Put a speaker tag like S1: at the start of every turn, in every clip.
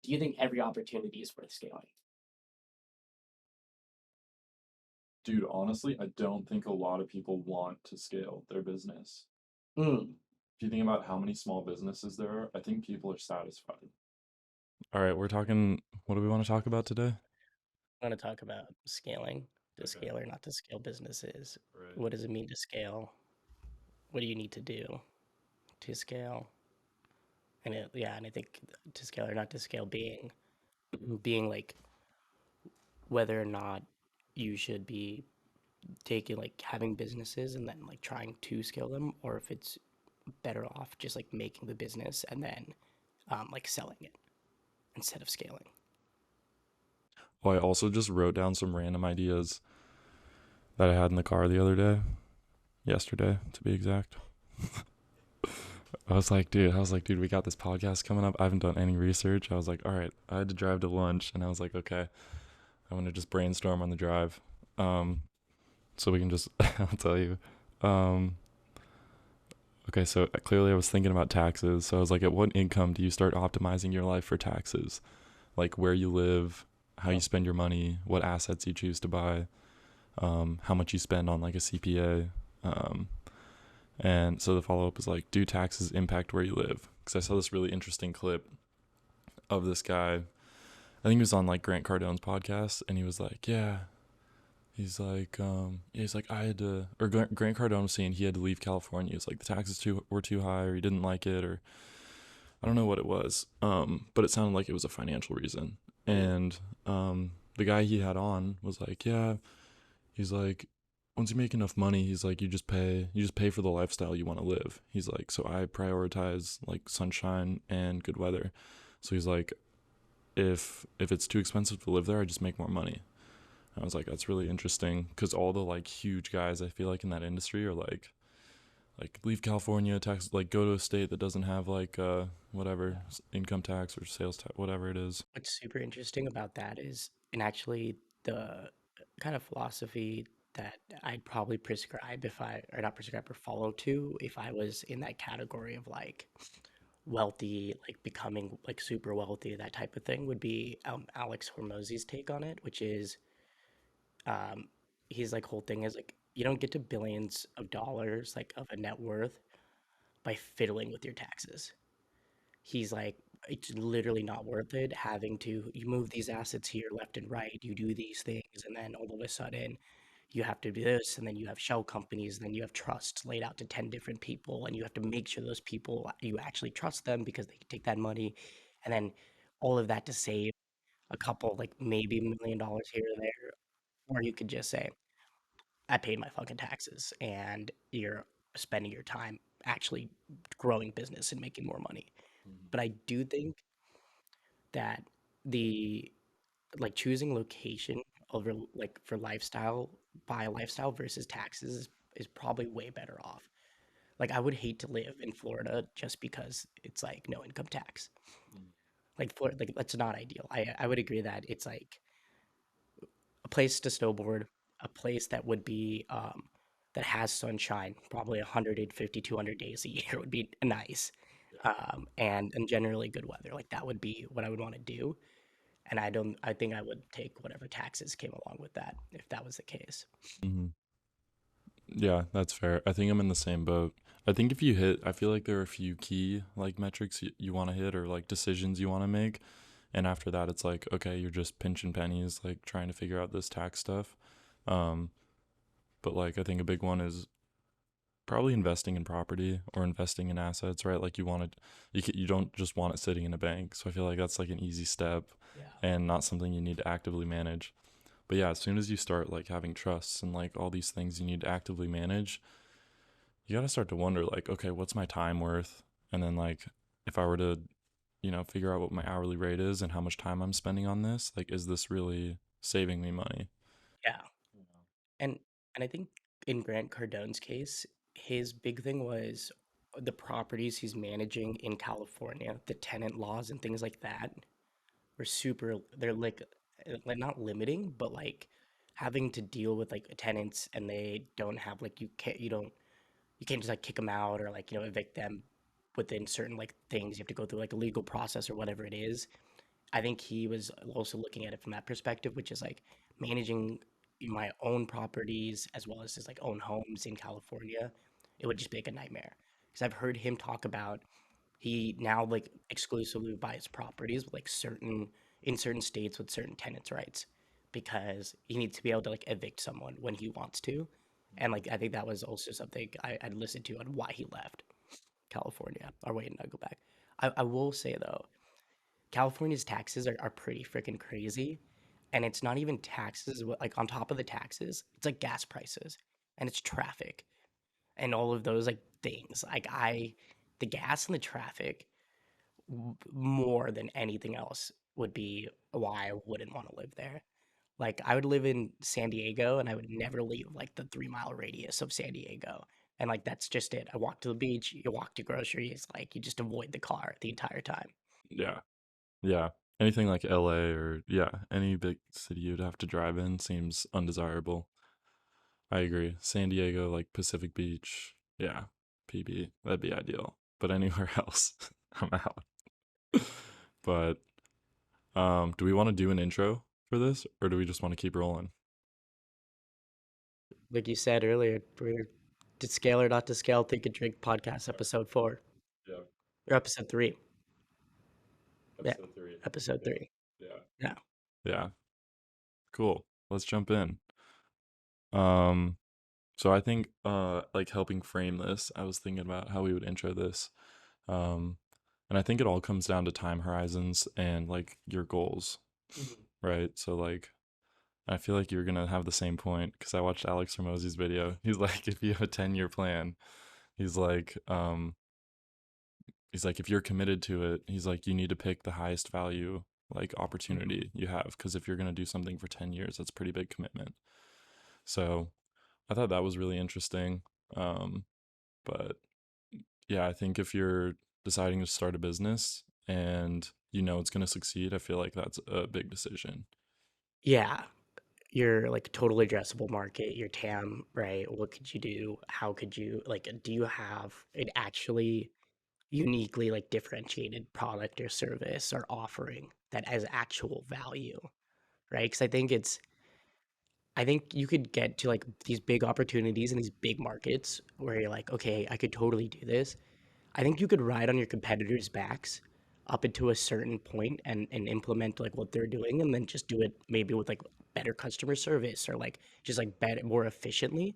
S1: do you think every opportunity is worth scaling?
S2: Dude, honestly, I don't think a lot of people want to scale their business.
S1: Mm,
S2: If you think about how many small businesses there are, I think people are satisfied.
S3: All right, we're talking. What do we want to talk about today?
S4: I want to talk about scaling, to
S2: Okay,
S4: scale or not to scale businesses.
S2: right.
S4: What does it mean to scale? What do you need to do to scale? And I think to scale or not to scale being like whether or not you should be taking like having businesses and then like trying to scale them, or if it's better off just like making the business and then like selling it instead of scaling.
S3: Oh, I also just wrote down some random ideas that I had in the car the other day, yesterday to be exact. I was like, dude, we got this podcast coming up. I haven't done any research. I was like, all right, I had to drive to lunch, and I was like, okay, I'm gonna just brainstorm on the drive. Um, so we can just, I'll tell you. Um, okay, so clearly I was thinking about taxes. So I was like, at what income do you start optimizing your life for taxes? Like where you live, how you spend your money, what assets you choose to buy, how much you spend on like a CPA. Um, and so the follow up is like, do taxes impact where you live? Because I saw this really interesting clip of this guy. I think he was on like Grant Cardone's podcast, and he was like, yeah. He's like, I had to, or Grant Cardone was saying he had to leave California. It's like the taxes were too high, or he didn't like it, or I don't know what it was. But it sounded like it was a financial reason. And the guy he had on was like, yeah, he's like, once you make enough money, he's like, you just pay for the lifestyle you want to live. He's like, so I prioritize like sunshine and good weather. So he's like, if it's too expensive to live there, I just make more money. And I was like, that's really interesting because all the like huge guys I feel like in that industry are like leave California, tax, like go to a state that doesn't have like whatever income tax or sales tax, whatever it is.
S4: What's super interesting about that is, and actually the kind of philosophy that I'd probably prescribe if I, or not prescribe or follow to, if I was in that category of like wealthy, like becoming like super wealthy, that type of thing, would be Alex Hormozzi's take on it, which is um, his like whole thing is like you don't get to billions of dollars like of a net worth by fiddling with your taxes. He's like, it's literally not worth it having to, you move these assets here left and right, you do these things, and then all of a sudden you have to do this, and then you have shell companies, and then you have trusts laid out to 10 different people, and you have to make sure those people, you actually trust them because they can take that money, and then all of that to save a couple, like maybe $1 million here or there. Or you could just say, I paid my fucking taxes, and you're spending your time actually growing business and making more money. But I do think that the like choosing location over like for lifestyle by lifestyle versus taxes is probably way better off. Like I would hate to live in Florida just because it's like no income tax. Like Florida, like that's not ideal. I would agree that it's like a place to snowboard, a place that would be that has sunshine, probably 150, 200 days a year would be nice. And generally good weather. Like that would be what I would want to do. And I think I would take whatever taxes came along with that if that was the case.
S3: Mm-hmm. Yeah, that's fair. I think I'm in the same boat. I think if you hit, I feel like there are a few key like metrics you want to hit or like decisions you want to make. And after that, it's like, okay, you're just pinching pennies, like trying to figure out this tax stuff. Um, but like, I think a big one is probably investing in property or investing in assets, right? Like you want it, you don't just want it sitting in a bank. So I feel like that's like an easy step
S4: Yeah.
S3: and not something you need to actively manage. But yeah, as soon as you start like having trusts and like all these things you need to actively manage, you got to start to wonder like, okay, what's my time worth? And then like if I were to, figure out what my hourly rate is and how much time I'm spending on this, like is this really saving me money?
S4: Yeah. And and I think in Grant Cardone's case, his big thing was the properties he's managing in California, the tenant laws and things like that were super, they're like not limiting, but like having to deal with like tenants, and they don't have like you can't just like kick them out or like evict them within certain like things. You have to go through like a legal process or whatever it is. I think he was also looking at it from that perspective, which is like managing my own properties as well as his like own homes in California. It would just be like a nightmare because I've heard him talk about he now like exclusively buys properties with like certain states with certain tenants' rights because he needs to be able to like evict someone when he wants to. And like I think that was also something I'd listened to on why he left California. Or wait, no, go back. I will say though, California's taxes are pretty freaking crazy. And it's not even taxes, like on top of the taxes, it's like gas prices and it's traffic and all of those like things. The gas and the traffic more than anything else would be why I wouldn't want to live there. Like I would live in San Diego and I would never leave like the 3 mile radius of San Diego. And like that's just it. I walk to the beach, you walk to groceries, like you just avoid the car the entire time.
S3: Yeah. Yeah. Anything like LA or yeah, any big city you'd have to drive in seems undesirable. I agree. San Diego, like Pacific Beach, yeah, PB, that'd be ideal. But anywhere else, I'm out. But do we want to do an intro for this or do we just want to keep rolling?
S4: Like you said earlier, we're to scale or not to scale, think and drink podcast episode 4
S2: Yeah.
S4: or episode 3. Yeah,
S2: Episode 3.
S4: episode
S2: Yeah.
S4: 3.
S2: Yeah.
S4: Yeah.
S3: Yeah. Cool. Let's jump in. Um so I think like helping frame this, I was thinking about how we would intro this. Um and I think it all comes down to time horizons and like your goals,
S1: Mhm.
S3: right? So like I feel like you're gonna have the same point because I watched Alex Hormozzi's video. He's like, if you have a 10-year plan, he's like, if you're committed to it, he's like, you need to pick the highest value like opportunity you have because if you're gonna do something for 10 years, that's a pretty big commitment. So I thought that was really interesting. But yeah, I think if you're deciding to start a business and you know it's gonna succeed, I feel like that's a big decision.
S4: Yeah. Your like total addressable market, your TAM, right? What could you do? How could you like do you have an actually uniquely like differentiated product or service or offering that has actual value, right? Because I think you could get to like these big opportunities in these big markets where you're like, okay, I could totally do this. I think you could ride on your competitors' backs up into a certain point and implement like what they're doing and then just do it maybe with like better customer service or like just like better more efficiently.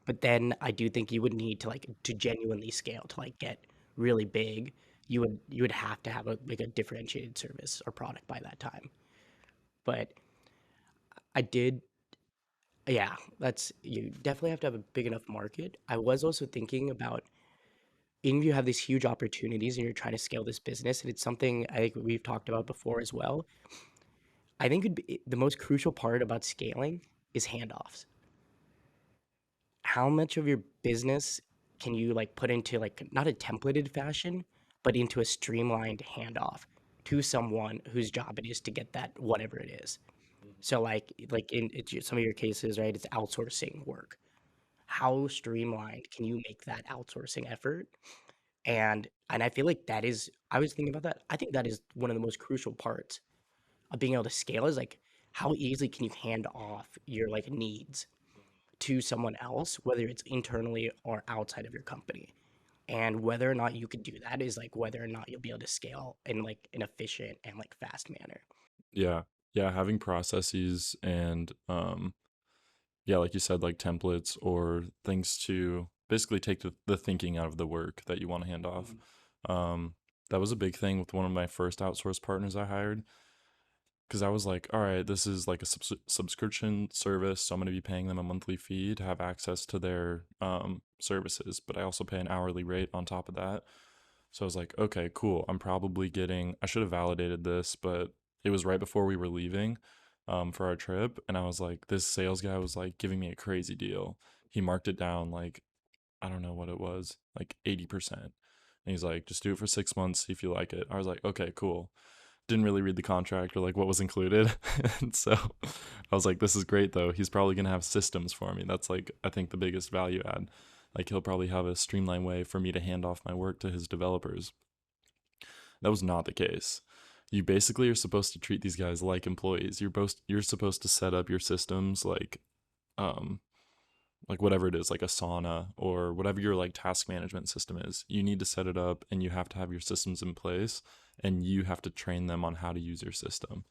S4: But then I do think you would need to like to genuinely scale to like get really big. You would have to have a like a differentiated service or product by that time. But I did yeah, that's you definitely have to have a big enough market. I was also thinking about if you have these huge opportunities and you're trying to scale this business, and it's something I think we've talked about before as well. I think the most crucial part about scaling is handoffs. How much of your business can you like put into like not a templated fashion, but into a streamlined handoff to someone whose job it is to get that whatever it is. So like in some of your cases, right? It's outsourcing work. How streamlined can you make that outsourcing effort? And I feel like that is I was thinking about that. I think that is one of the most crucial parts of being able to scale is like how easily can you hand off your like needs to someone else, whether it's internally or outside of your company. And whether or not you could do that is like whether or not you'll be able to scale in like an efficient and like fast manner.
S3: Yeah. Yeah, having processes and yeah, like you said, like templates or things to basically take the thinking out of the work that you want to hand off. Um, that was a big thing with one of my first outsourced partners I hired because I was like, all right, this is like a subscription service, so I'm going to be paying them a monthly fee to have access to their services, but I also pay an hourly rate on top of that. So I was like, okay, cool. I'm probably getting, I should have validated this, but it was right before we were leaving for our trip. And I was like, this sales guy was like giving me a crazy deal. He marked it down like, I don't know what it was, like 80%. And he's like, just do it for 6 months, see if you like it. I was like, okay, cool. Didn't really read the contract or like what was included. And so I was like, this is great though. He's probably going to have systems for me. That's like, I think the biggest value add. Like he'll probably have a streamlined way for me to hand off my work to his developers. That was not the case. you basically are supposed to treat these guys like employees. You're supposed to set up your systems um like whatever it is, like Asana or whatever your like task management system is. You need to set it up and you have to have your systems in place and you have to train them on how to use your system.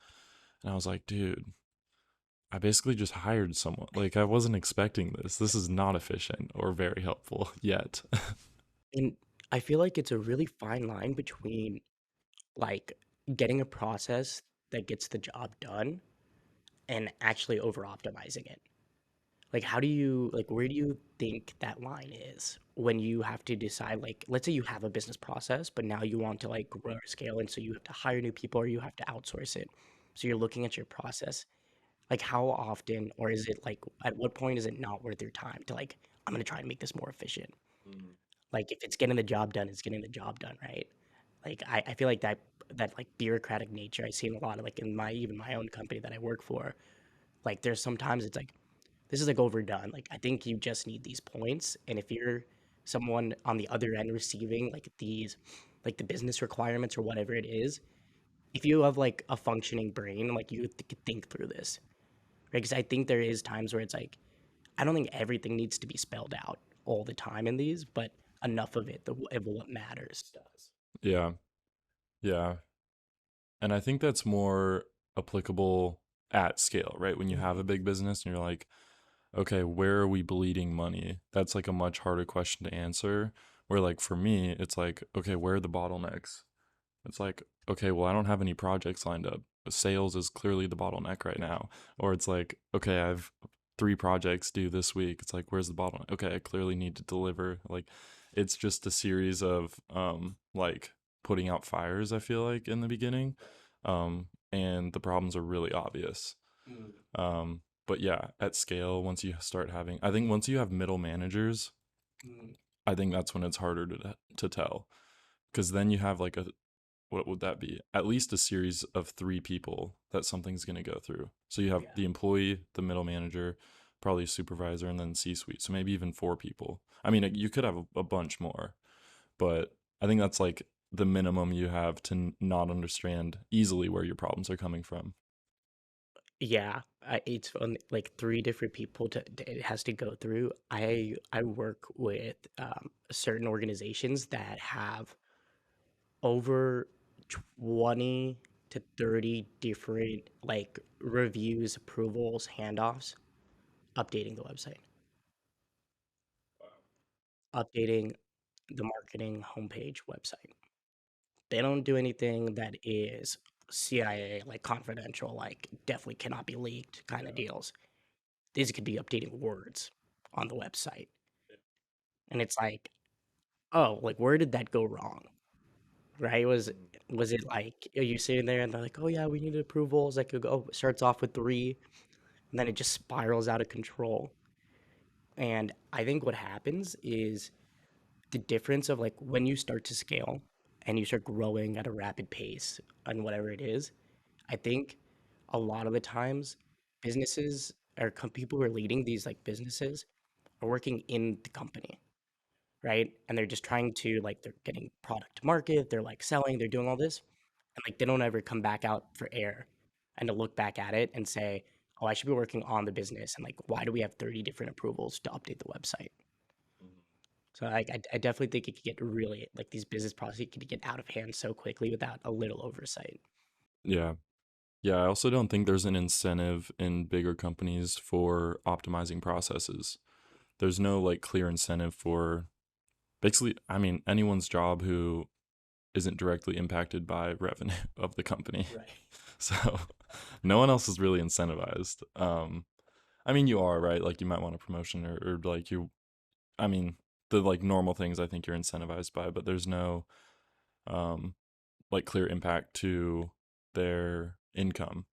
S3: And I was like, dude, I basically just hired someone. Like I wasn't expecting this. This is not efficient or very helpful yet.
S4: And I feel like it's a really fine line between like getting a process that gets the job done and actually over optimizing it. Like how do you like where do you think that line is when you have to decide, like let's say you have a business process but now you want to like grow or scale, and so you have to hire new people or you have to outsource it. So you're looking at your process. Like how often, or is it like at what point is it not worth your time to like, I'm gonna try and make this more efficient? Like if it's getting the job done, it's getting the job done, right? Like I feel like that like bureaucratic nature I see in a lot of like in my even my own company that I work for. Like there's sometimes it's like this is like overdone. Like I think you just need these points, and if you're someone on the other end receiving like these, like the business requirements or whatever it is, if you have like a functioning brain, like you could think through this, right? Because I think there is times where it's like I don't think everything needs to be spelled out all the time in these, but enough of it of what matters does.
S3: Yeah. Yeah. And I think that's more applicable at scale, right? When you have a big business and you're like, okay, where are we bleeding money? That's like a much harder question to answer. Where, like, for me, it's like, okay, where are the bottlenecks? It's like, okay, well, I don't have any projects lined up. Sales is clearly the bottleneck right now. Or it's like, okay, I have 3 projects due this week. It's like, where's the bottleneck? Okay, I clearly need to deliver. Like, it's just a series of like putting out fires, I feel like, in the beginning. And the problems are really obvious. But yeah, at scale, once you start having, I think once you have middle managers, I think that's when it's harder to tell. Because then you have like a, what would that be? At least a series of 3 people that something's going to go through. So you have
S4: Yeah.
S3: the employee, the middle manager, probably a supervisor, and then C-suite. So maybe even 4 people. I mean, you could have a bunch more, but I think that's like the minimum you have to not understand easily where your problems are coming from.
S4: Yeah, it's on like 3 different people it has to go through. I work with certain organizations that have over 20 to 30 different like reviews, approvals, handoffs, updating the website, updating the marketing homepage website. They don't do anything that is CIA, like confidential, like definitely cannot be leaked kind of deals. These could be updating words on the website. And it's like, oh, like where did that go wrong? Right? Was it like are you sitting there and they're like, oh yeah, we need approvals? Like it starts off with 3, and then it just spirals out of control. And I think what happens is the difference of like when you start to scale and you start growing at a rapid pace and whatever it is, I think a lot of the times businesses or people who are leading these like businesses are working in the company, right? And they're just trying to like they're getting product to market, they're like selling, they're doing all this, and like they don't ever come back out for air and to look back at it and say, "Oh, I should be working on the business." And like, why do we have 30 different approvals to update the website? So I definitely think it could get really like these business processes could get out of hand so quickly without a little oversight.
S3: Yeah. Yeah, I also don't think there's an incentive in bigger companies for optimizing processes. There's no like clear incentive for basically, I mean, anyone's job who isn't directly impacted by revenue of the company.
S4: Right.
S3: So no one else is really incentivized. I mean, you are, right? Like you might want a promotion or like I mean, the like normal things I think you're incentivized by, but there's no um, like clear impact to their income.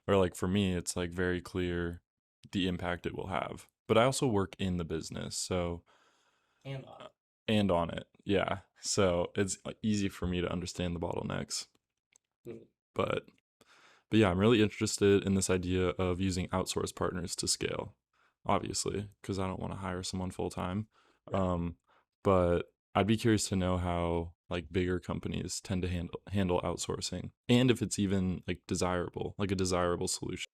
S3: Or like for me, it's like very clear the impact it will have. But I also work in the business, so
S4: And
S3: and on it, yeah. So it's easy for me to understand the bottlenecks.
S4: Mhm.
S3: But but yeah, I'm really interested in this idea of using outsourced partners to scale. Obviously, because I don't want to hire someone full time.
S4: Right.
S3: But I'd be curious to know how like bigger companies tend to handle outsourcing, and if it's even like desirable, like a desirable solution.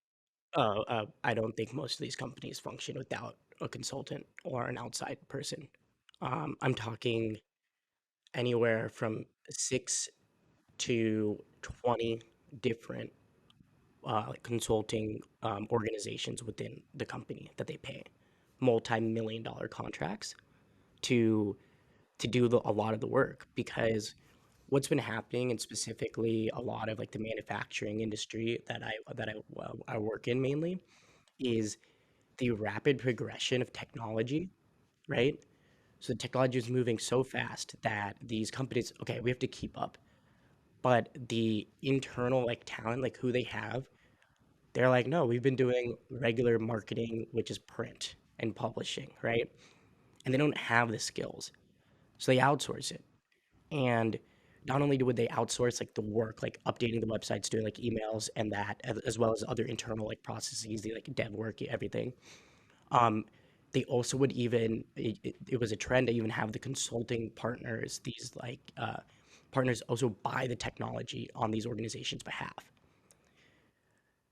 S4: I don't think most of these companies function without a consultant or an outside person. I'm talking anywhere from 6 to 20 different consulting organizations within the company that they pay multi-million dollar contracts to do a lot of the work, because what's been happening, and specifically a lot of like the manufacturing industry I work in mainly, is the rapid progression of technology, right? So the technology is moving so fast that these companies, okay, we have to keep up. But the internal like talent, like who they have, they're like, no, we've been doing regular marketing, which is print and publishing, right? And they don't have the skills. So they outsource it. And not only would they outsource like the work, like updating the websites, doing like emails and that, as well as other internal like processes, the like dev work, everything. Um, they also would even it was a trend to even have the consulting partners, these like partners also buy the technology on these organizations' behalf.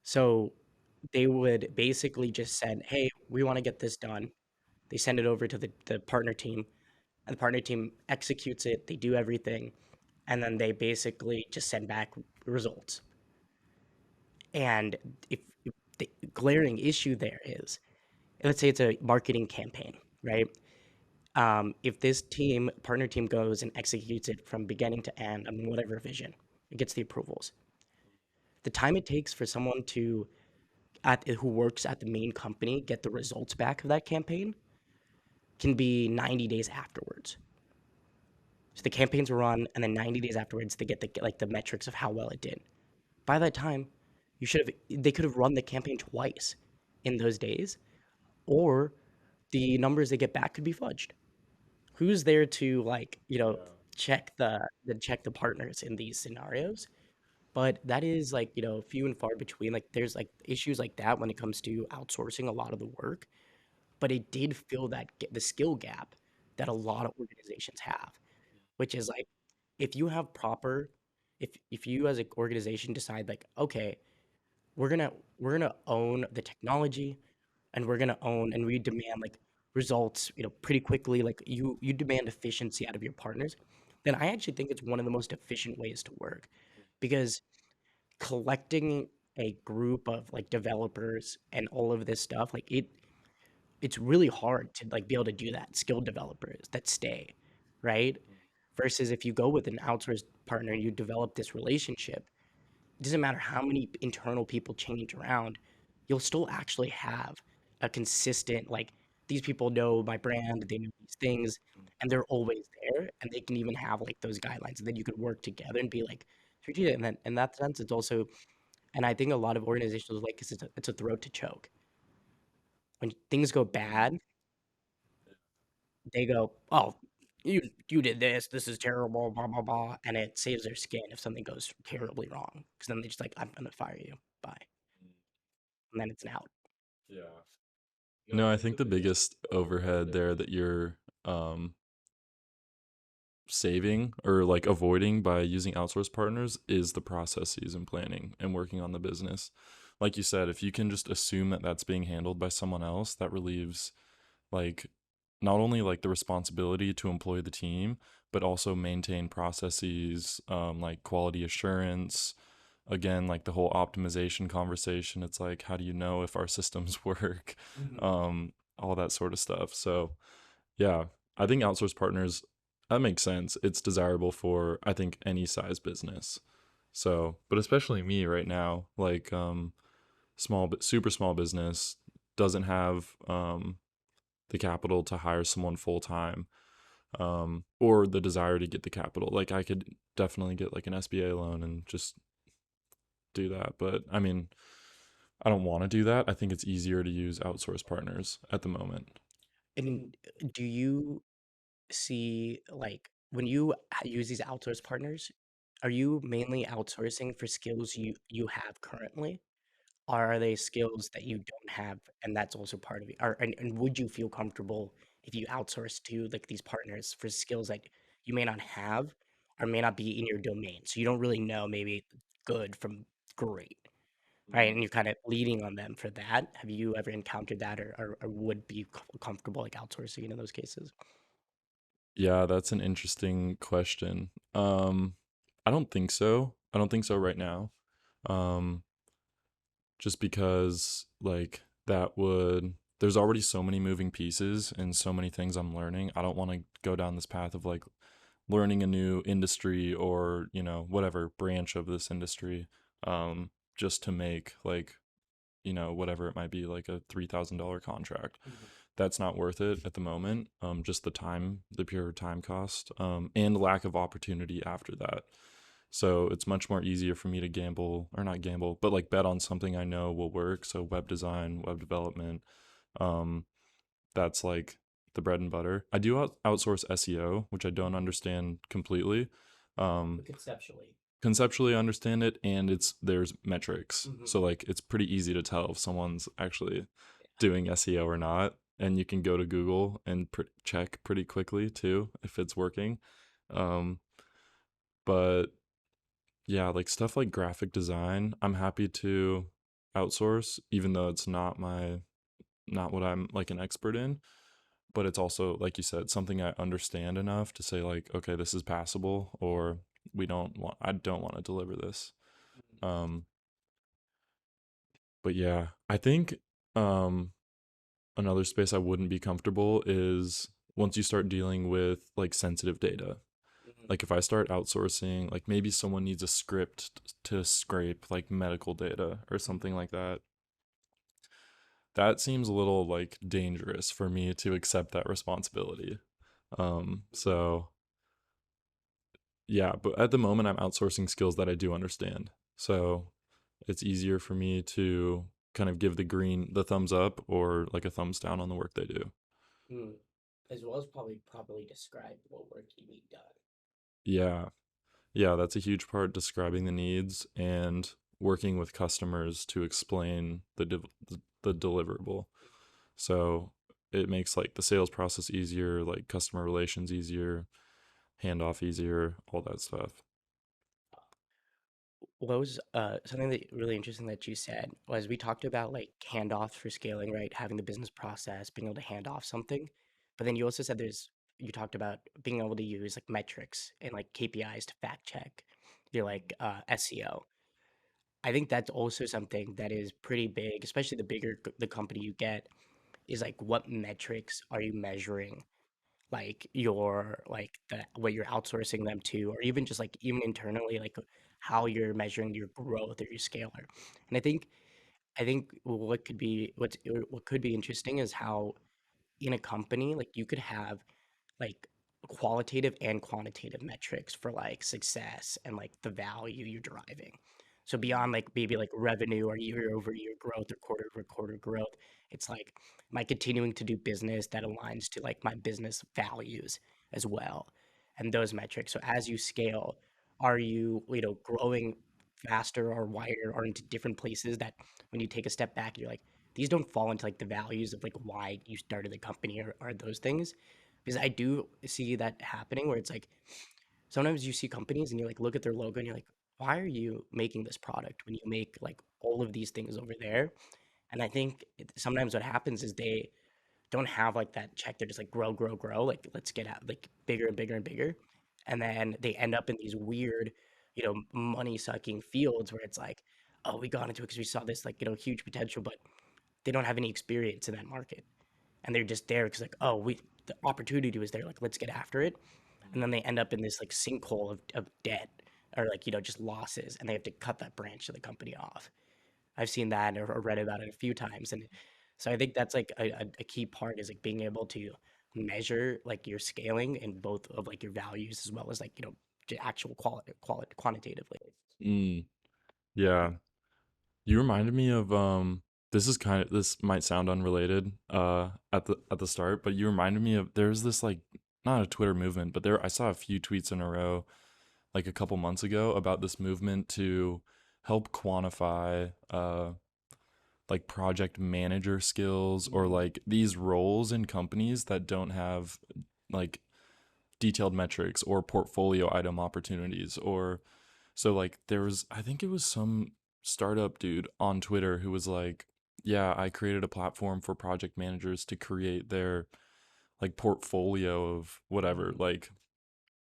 S4: So they would basically just send, hey, we want to get this done. They send it over to the partner team, and the partner team executes it. They do everything, and then they basically just send back results. And if the glaring issue there is, let's say it's a marketing campaign, right? If this team, partner team, goes and executes it from beginning to end, I mean, whatever vision, it gets the approvals. The time it takes for someone to who works at the main company get the results back of that campaign can be 90 days afterwards. So the campaigns run, and then 90 days afterwards, they get the metrics of how well it did. By that time, they could have run the campaign twice in those days, or the numbers they get back could be fudged. Who's there to like check the partners in these scenarios? But that is like few and far between. Like there's like issues like that when it comes to outsourcing a lot of the work, but it did fill the skill gap that a lot of organizations have, which is like if you have proper if you as an organization decide like, okay, we're gonna own the technology, and we're gonna own and we demand like results pretty quickly, like you demand efficiency out of your partners, then I actually think it's one of the most efficient ways to work, because collecting a group of like developers and all of this stuff, like it's really hard to like be able to do that, skilled developers that stay, right? Versus if you go with an outsourced partner and you develop this relationship, it doesn't matter how many internal people change around, you'll still actually have a consistent, like, these people know my brand, they know these things, and they're always there, and they can even have like those guidelines, and then you could work together and be like strategic. And then in that sense, it's also, and I think a lot of organizations like, 'cause it's a throat to choke. When things go bad, they go, "Oh, you did this. This is terrible, blah blah blah," and it saves their skin if something goes terribly wrong, because then they just like, "I'm gonna fire you. Bye," and then it's an out.
S2: Yeah.
S3: No, I think the biggest overhead there that you're um saving or like avoiding by using outsourced partners is the processes and planning and working on the business. Like you said, if you can just assume that that's being handled by someone else, that relieves like not only like the responsibility to employ the team, but also maintain processes, like quality assurance. Again, like the whole optimization conversation, it's like, how do you know if our systems work? All that sort of stuff. So yeah, I think outsourced partners, that makes sense. It's desirable for, I think, any size business. So, but especially me right now, like small but super small business doesn't have the capital to hire someone full time, or the desire to get the capital. Like I could definitely get like an SBA loan and just do that. But I mean, I don't want to do that. I think it's easier to use outsourced partners at the moment.
S4: And do you see, like, when you use these outsourced partners, are you mainly outsourcing for skills you have currently? Or are they skills that you don't have, and that's also part of it? And would you feel comfortable if you outsource to like these partners for skills that you may not have, or may not be in your domain. So you don't really know maybe good from great, right? And you're kind of leading on them for that. Have you ever encountered that, or would be comfortable like outsourcing in those cases?
S3: Yeah, that's an interesting question. I don't think so. I don't think so right now. Um, just because like that would there's already so many moving pieces and so many things I'm learning. I don't want to go down this path of like learning a new industry or, whatever branch of this industry just to make like, whatever it might be, like a $3,000 contract.
S1: Mhm.
S3: That's not worth it at the moment. Just the pure time cost, and lack of opportunity after that. So it's much more easier for me to gamble, or not gamble, but like bet on something I know will work. So web design, web development, um, that's like the bread and butter. I do outsource SEO, which I don't understand completely. Um,
S1: But conceptually.
S3: conceptually I understand it, and there's metrics.
S1: Mhm.
S3: So like it's pretty easy to tell if someone's actually doing SEO or not, and you can go to Google and check pretty quickly too if it's working. Um, but yeah, like stuff like graphic design, I'm happy to outsource, even though it's not what I'm like an expert in. But it's also, like you said, something I understand enough to say like, okay, this is passable, or I don't want to deliver this. Um, but yeah, I think um another space I wouldn't be comfortable is once you start dealing with like sensitive data.
S1: Mhm.
S3: Like if I start outsourcing, like maybe someone needs a script to scrape like medical data or something like that. That seems a little like dangerous for me to accept that responsibility. So yeah, but at the moment I'm outsourcing skills that I do understand. So it's easier for me to kind of give the thumbs up or like a thumbs down on the work they do.
S1: Mm. As well as probably properly describe what work you need done.
S3: Yeah. Yeah, that's a huge part, describing the needs and working with customers to explain the deliverable. So it makes like the sales process easier, like customer relations easier, handoff easier, all that stuff.
S4: What was something that really interesting that you said was we talked about like handoffs for scaling, right? Having the business process, being able to hand off something. But then you also said you talked about being able to use like metrics and like KPIs to fact check your like SEO. I think that's also something that is pretty big, especially the bigger the company you get, is like what metrics are you measuring like your like the what you're outsourcing them to, or even just like even internally, like how you're measuring your growth or your scaler. And I think what could be interesting is how in a company like you could have like qualitative and quantitative metrics for like success and like the value you're deriving. So beyond like maybe like revenue or year over year growth or quarter over quarter growth, it's like, am I continuing to do business that aligns to like my business values as well? And those metrics. So as you scale, are you, growing faster or wider or into different places that when you take a step back, you're like, these don't fall into like the values of like why you started the company or those things, because I do see that happening where it's like sometimes you see companies and you like look at their logo and you're like, why are you making this product when you make like all of these things over there? And I think sometimes what happens is they don't have like that check. They're just like grow, grow, grow. Like let's get out like bigger and bigger and bigger, and then they end up in these weird, money sucking fields where it's like, oh, we got into it because we saw this like huge potential, but they don't have any experience in that market, and they're just there because like, oh, we the opportunity was there, like let's get after it, and then they end up in this like sinkhole of debt or like just losses, and they have to cut that branch of the company off. I've seen that or read about it a few times, and so I think that's like a key part is like being able to measure like your scaling in both of like your values as well as like actual quality quantitatively.
S3: Mm, yeah. You reminded me of this might sound unrelated at the start, but you reminded me of there's this like not a Twitter movement, but I saw a few tweets in a row like a couple months ago about this movement to help quantify like project manager skills, or
S1: Mhm.
S3: like these roles in companies that don't have like detailed metrics or portfolio item opportunities. Or so like there was, I think it was some startup dude on Twitter who was like, yeah, I created a platform for project managers to create their like portfolio of whatever, like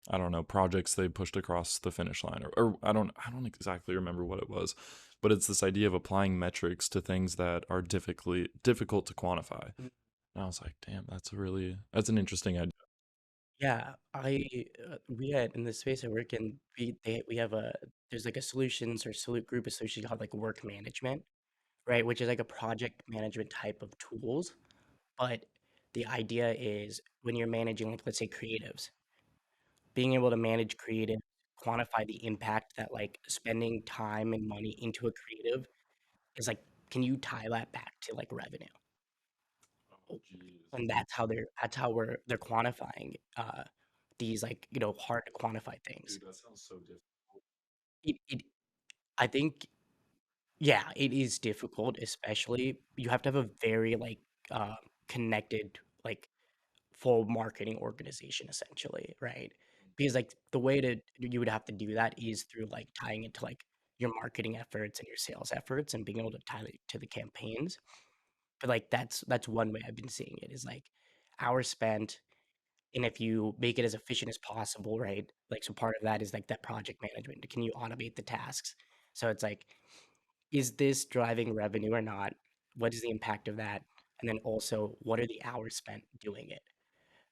S3: I don't know, projects they pushed across the finish line, or I don't exactly remember what it was, but it's this idea of applying metrics to things that are difficult to quantify.
S4: Mm.
S3: And I was like, damn, that's an interesting idea.
S4: Yeah, we had in the space I work in, we have a there's like a solutions or group of solutions called like work management, right? Which is like a project management type of tools. But the idea is when you're managing, like, let's say creatives, being able to manage creative, quantify the impact that like spending time and money into a creative is like, can you tie that back to like revenue?
S2: Oh, jeez.
S4: And they're quantifying these like, hard to quantify things.
S2: Dude, that sounds so difficult.
S4: It I think, yeah, it is difficult, especially you have to have a very like uh, connected like full marketing organization essentially, right? Because like the way to you would have to do that is through like tying it to like your marketing efforts and your sales efforts and being able to tie it to the campaigns. But like that's one way I've been seeing it is like hours spent, and if you make it as efficient as possible, right? Like so part of that is like that project management. Can you automate the tasks? So it's like, is this driving revenue or not? What is the impact of that? And then also, what are the hours spent doing it?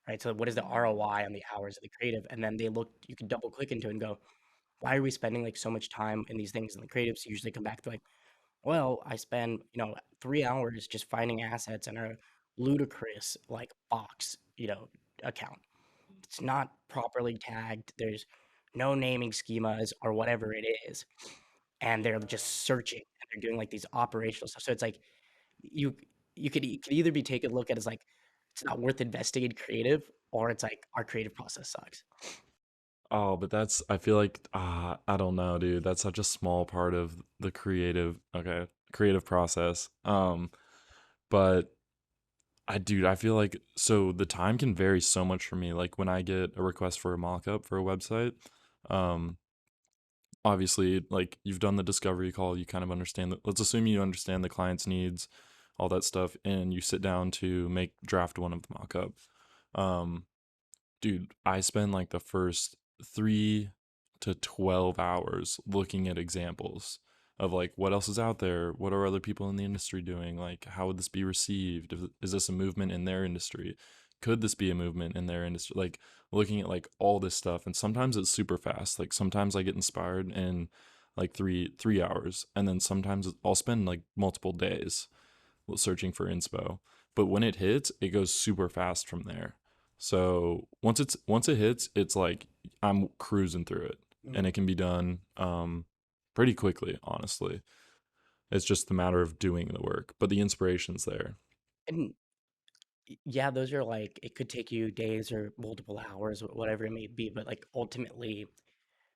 S4: Right? So what is the ROI on the hours of the creative? And then you can double click into it and go, why are we spending like so much time in these things? And the creatives usually come back to like, well, I spend, 3 hours just finding assets in a ludicrous like box, account. It's not properly tagged. There's no naming schemas or whatever it is. And they're just searching and they're doing like these operational stuff. So it's like you could either be taken a look at as like it's not worth investing in creative, or it's like our creative process sucks.
S3: Oh, but I feel like, I don't know, dude. That's such a small part of the creative process. But I feel like, so the time can vary so much for me. Like when I get a request for a mock-up for a website, um, obviously, like you've done the discovery call, you kind of understand that. Let's assume you understand the client's needs, all that stuff, and you sit down to make draft one of the mock-up. Um, Dude, I spend like the first 3 to 12 hours looking at examples of like what else is out there, what are other people in the industry doing, like how would this be received, is this a movement in their industry, could this be a movement in their industry, like looking at like all this stuff. And sometimes it's super fast, like sometimes I get inspired in like three hours, and then sometimes I'll spend like multiple days searching for inspo. But when it hits, it goes super fast from there. So once it hits, it's like I'm cruising through it, and it can be done pretty quickly, honestly. It's just a matter of doing the work, but the inspiration's there.
S4: And yeah, those are like it could take you days or multiple hours, whatever it may be, but like ultimately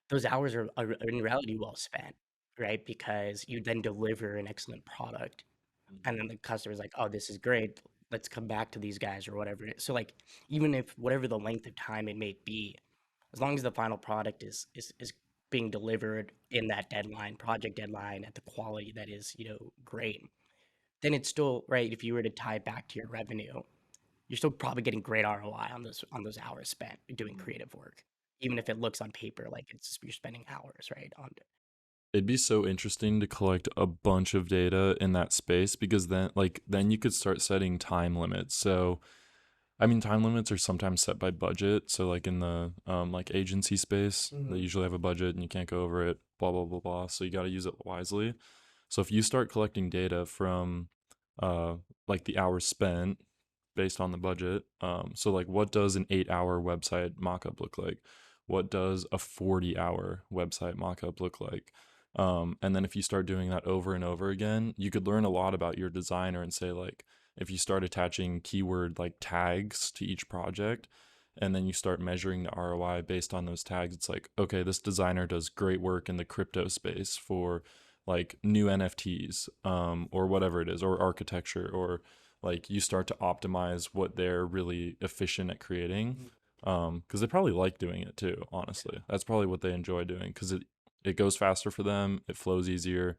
S4: those hours are in reality well spent, right? Because you then deliver an excellent product, and then the customer's like, oh, this is great, let's come back to these guys or whatever it is. So like even if whatever the length of time it may be, as long as the final product is being delivered in that deadline, project deadline, at the quality that is, great, then it's still right. If you were to tie it back to your revenue, you're still probably getting great ROI on those hours spent doing creative work, even if it looks on paper like you're spending hours, right, on it.
S3: It'd be so interesting to collect a bunch of data in that space, because then you could start setting time limits. So I mean, time limits are sometimes set by budget. So like in the like agency space, they usually have a budget and you can't go over it, blah blah blah blah. So you got to use it wisely. So if you start collecting data from uh like the hours spent based on the budget, so like what does an 8-hour website mockup look like? What does a 40-hour website mockup look like? And then if you start doing that over and over again, you could learn a lot about your designer and say like, if you start attaching keyword like tags to each project, and then you start measuring the ROI based on those tags, it's like, okay, this designer does great work in the crypto space for like new NFTs, or whatever it is, or architecture, or like you start to optimize what they're really efficient at creating. because they probably like doing it too. Honestly, that's probably what they enjoy doing because it goes faster for them. It flows easier.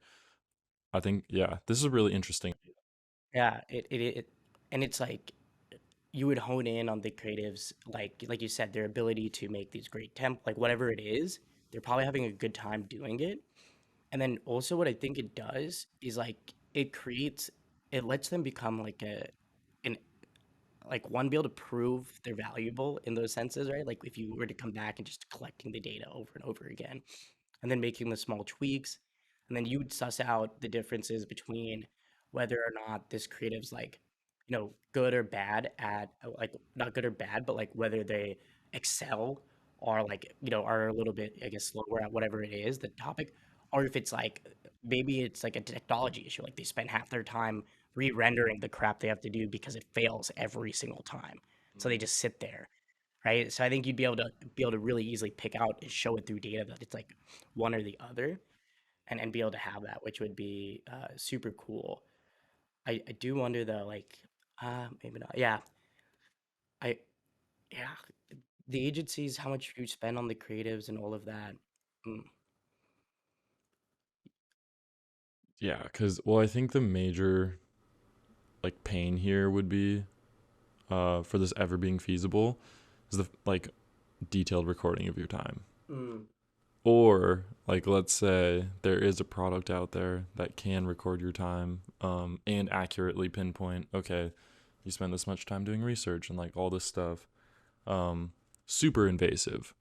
S3: I think yeah, this is really interesting.
S4: Yeah, and it's like you would hone in on the creatives, like you said, their ability to make these great like whatever it is, they're probably having a good time doing it. And then also what I think it does is like it lets them become like an like one be able to prove they're valuable in those senses, right? Like if you were to come back and just collecting the data over and over again, and then making the small tweaks, and then you would suss out the differences between whether or not this creative's like, good or bad at like not good or bad, but like whether they excel or like are a little bit I guess slower at whatever it is the topic, or if it's like maybe it's like a technology issue, like they spend half their time re-rendering the crap they have to do because it fails every single time, so they
S2: Mm.
S4: just sit there, right? So I think you'd be able to really easily pick out and show it through data that it's like one or the other, and be able to have that, which would be super cool. I do wonder though, like, maybe not. Yeah, I yeah, the agencies, how much you spend on the creatives and all of that. Mm,
S3: Yeah, because well, I think the major like pain here would be for this ever being feasible is the like detailed recording of your time.
S4: mm,
S3: Or like let's say there is a product out there that can record your time and accurately pinpoint, okay, you spend this much time doing research and like all this stuff. Um Super invasive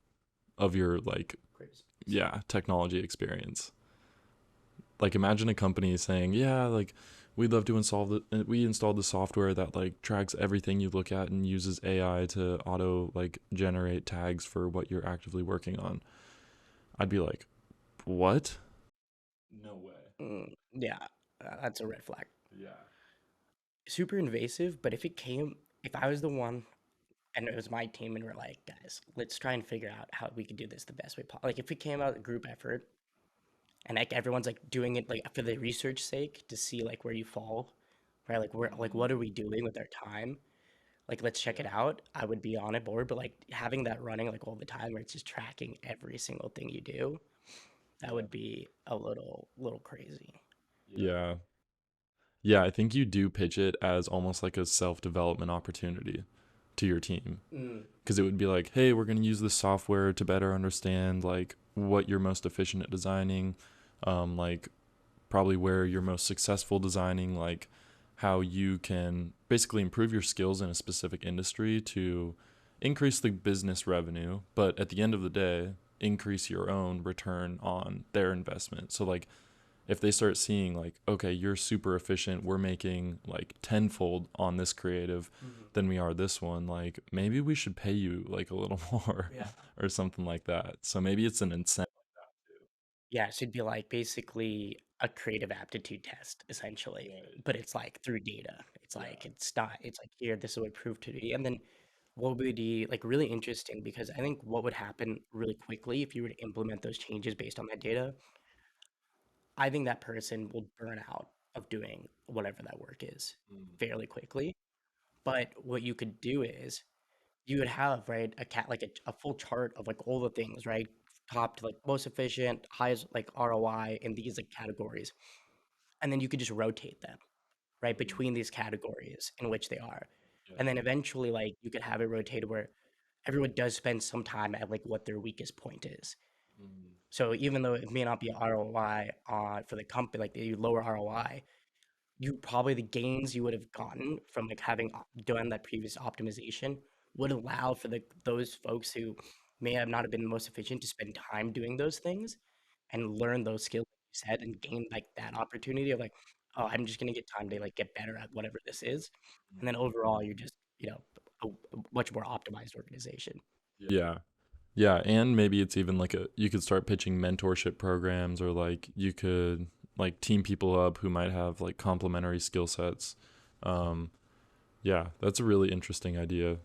S3: of your like
S4: crazy.
S3: yeah, technology experience. Like imagine a company saying, "Yeah, like we'd love to we installed the software that like tracks everything you look at and uses AI to auto like generate tags for what you're actively working on." I'd be like, "What?"
S2: No way.
S4: Yeah, that's a red flag.
S2: Yeah.
S4: Super invasive, but if I was the one and it was my team and we're like, guys, let's try and figure out how we could do this the best way possible. Like if it came out a group effort and like everyone's like doing it like for the research sake to see like where you fall, right? Like where like
S2: Mhm.
S4: what are we doing with our time? Like let's check it
S2: Yeah.
S4: out. I would be on it board, but like having that running like all the time where it's just tracking every single thing you do, that
S2: Yeah.
S4: would be a little crazy.
S2: Yeah.
S3: Yeah. Yeah, I think you do pitch it as almost like a self-development opportunity to your team.
S4: Mm,
S3: Because it would be like, hey, we're going to use this software to better understand like what you're most efficient at designing, like probably where you're most successful designing, like how you can basically improve your skills in a specific industry to increase the business revenue, but at the end of the day, increase your own return on their investment. So like if they start seeing like, okay, you're super efficient, we're making like tenfold on this creative
S4: mhm.
S3: than we are this one, like maybe we should pay you like a little more
S4: Yeah.
S3: or something like that. So maybe it's an incentive.
S4: Yeah, so it'd be like basically a creative aptitude test, essentially,
S2: Right.
S4: but it's like through data. It's
S2: Yeah.
S4: like it's not. It's like here, this is what it proved to be, and then what would be like really interesting because I think what would happen really quickly if you were to implement those changes based on that data, I think that person will burn out of doing whatever that work is
S2: Mm.
S4: fairly quickly. But what you could do is you would have right a full chart of like all the things right top to like most efficient highest like ROI in these like categories, and then you could just rotate them right
S2: Mm.
S4: between these categories in which they are,
S2: Yeah.
S4: and then eventually like you could have it rotated where everyone does spend some time at like what their weakest point is.
S2: Mm.
S4: So even though it may not be ROI for the company, like the lower ROI, you probably the gains you would have gotten from like having done that previous optimization would allow for those folks who may have not have been the most efficient to spend time doing those things and learn those skills like you said and gain like that opportunity of like, oh, I'm just gonna get time to like get better at whatever this is, and then
S2: Mm.
S4: overall you're just a much more optimized organization.
S2: Yeah.
S3: Yeah. Yeah, and maybe it's even like you could start pitching mentorship programs or like you could like team people up who might have like complementary skill sets. Um yeah, that's a really interesting idea.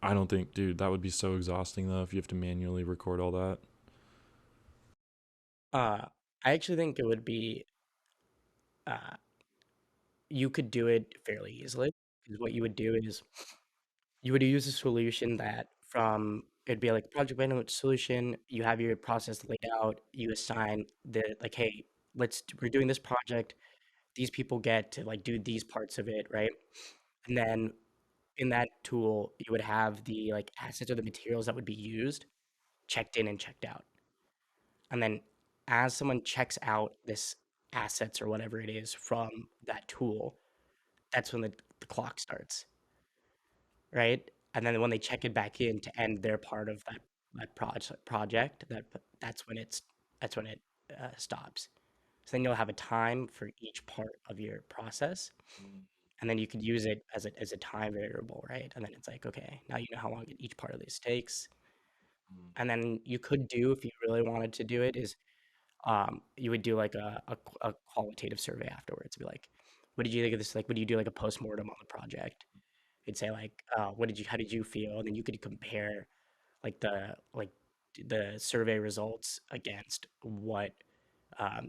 S3: I don't think, dude, that would be so exhausting though if you have to manually record all that.
S4: I actually think it would be uh, you could do it fairly easily because what you would do is you would use a solution that from it'd be like project management solution. You have your process laid out. You assign the like, hey, we're doing this project. These people get to like do these parts of it, right? And then in that tool, you would have the like assets or the materials that would be used checked in and checked out. And then as someone checks out this assets or whatever it is from that tool, that's when the clock starts, right? And then when they check it back in to end their part of project, that's when it stops. So then you'll have a time for each part of your process, and then you could use it as a time variable, right? And then it's like, okay, now you know how long each part of this takes. And then you could do, if you really wanted to do it, is you would do like a qualitative survey afterwards. Be like, what did you think of this? Like, would you do like a postmortem on the project? It'd say like, how did you feel? And then you could compare like the survey results against what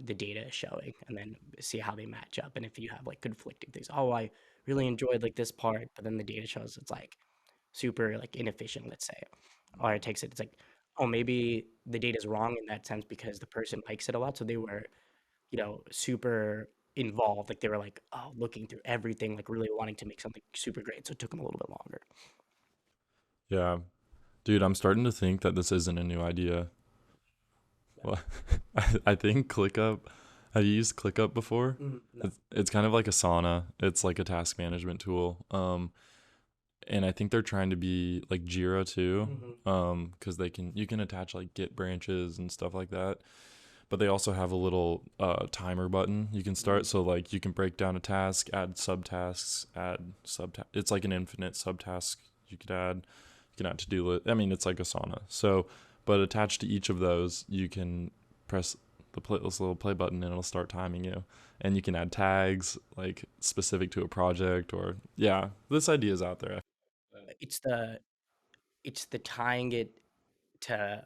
S4: the data is showing, and then see how they match up. And if you have like conflicting things, oh, I really enjoyed like this part, but then the data shows it's like super like inefficient, let's say, or it takes it. It's like, oh, maybe the data is wrong in that sense because the person likes it a lot, so they were, super involved. Like they were like, oh, looking through everything, like really wanting to make something super great. So it took them a little bit longer.
S3: Yeah. Dude, I'm starting to think that this isn't a new idea. Well, I think ClickUp, have you used ClickUp before?
S4: No.
S3: It's kind of like Asana. It's like a task management tool. And I think they're trying to be like Jira too, because you can attach like Git branches and stuff like that. But they also have a little timer button you can start. So like you can break down a task, add subtasks, it's like an infinite subtask you could add. You can add to-do list. I mean, it's like Asana. So, but attached to each of those, you can press this little play button and it'll start timing you. And you can add tags like specific to a project or yeah, this idea is out there.
S4: It's the tying it to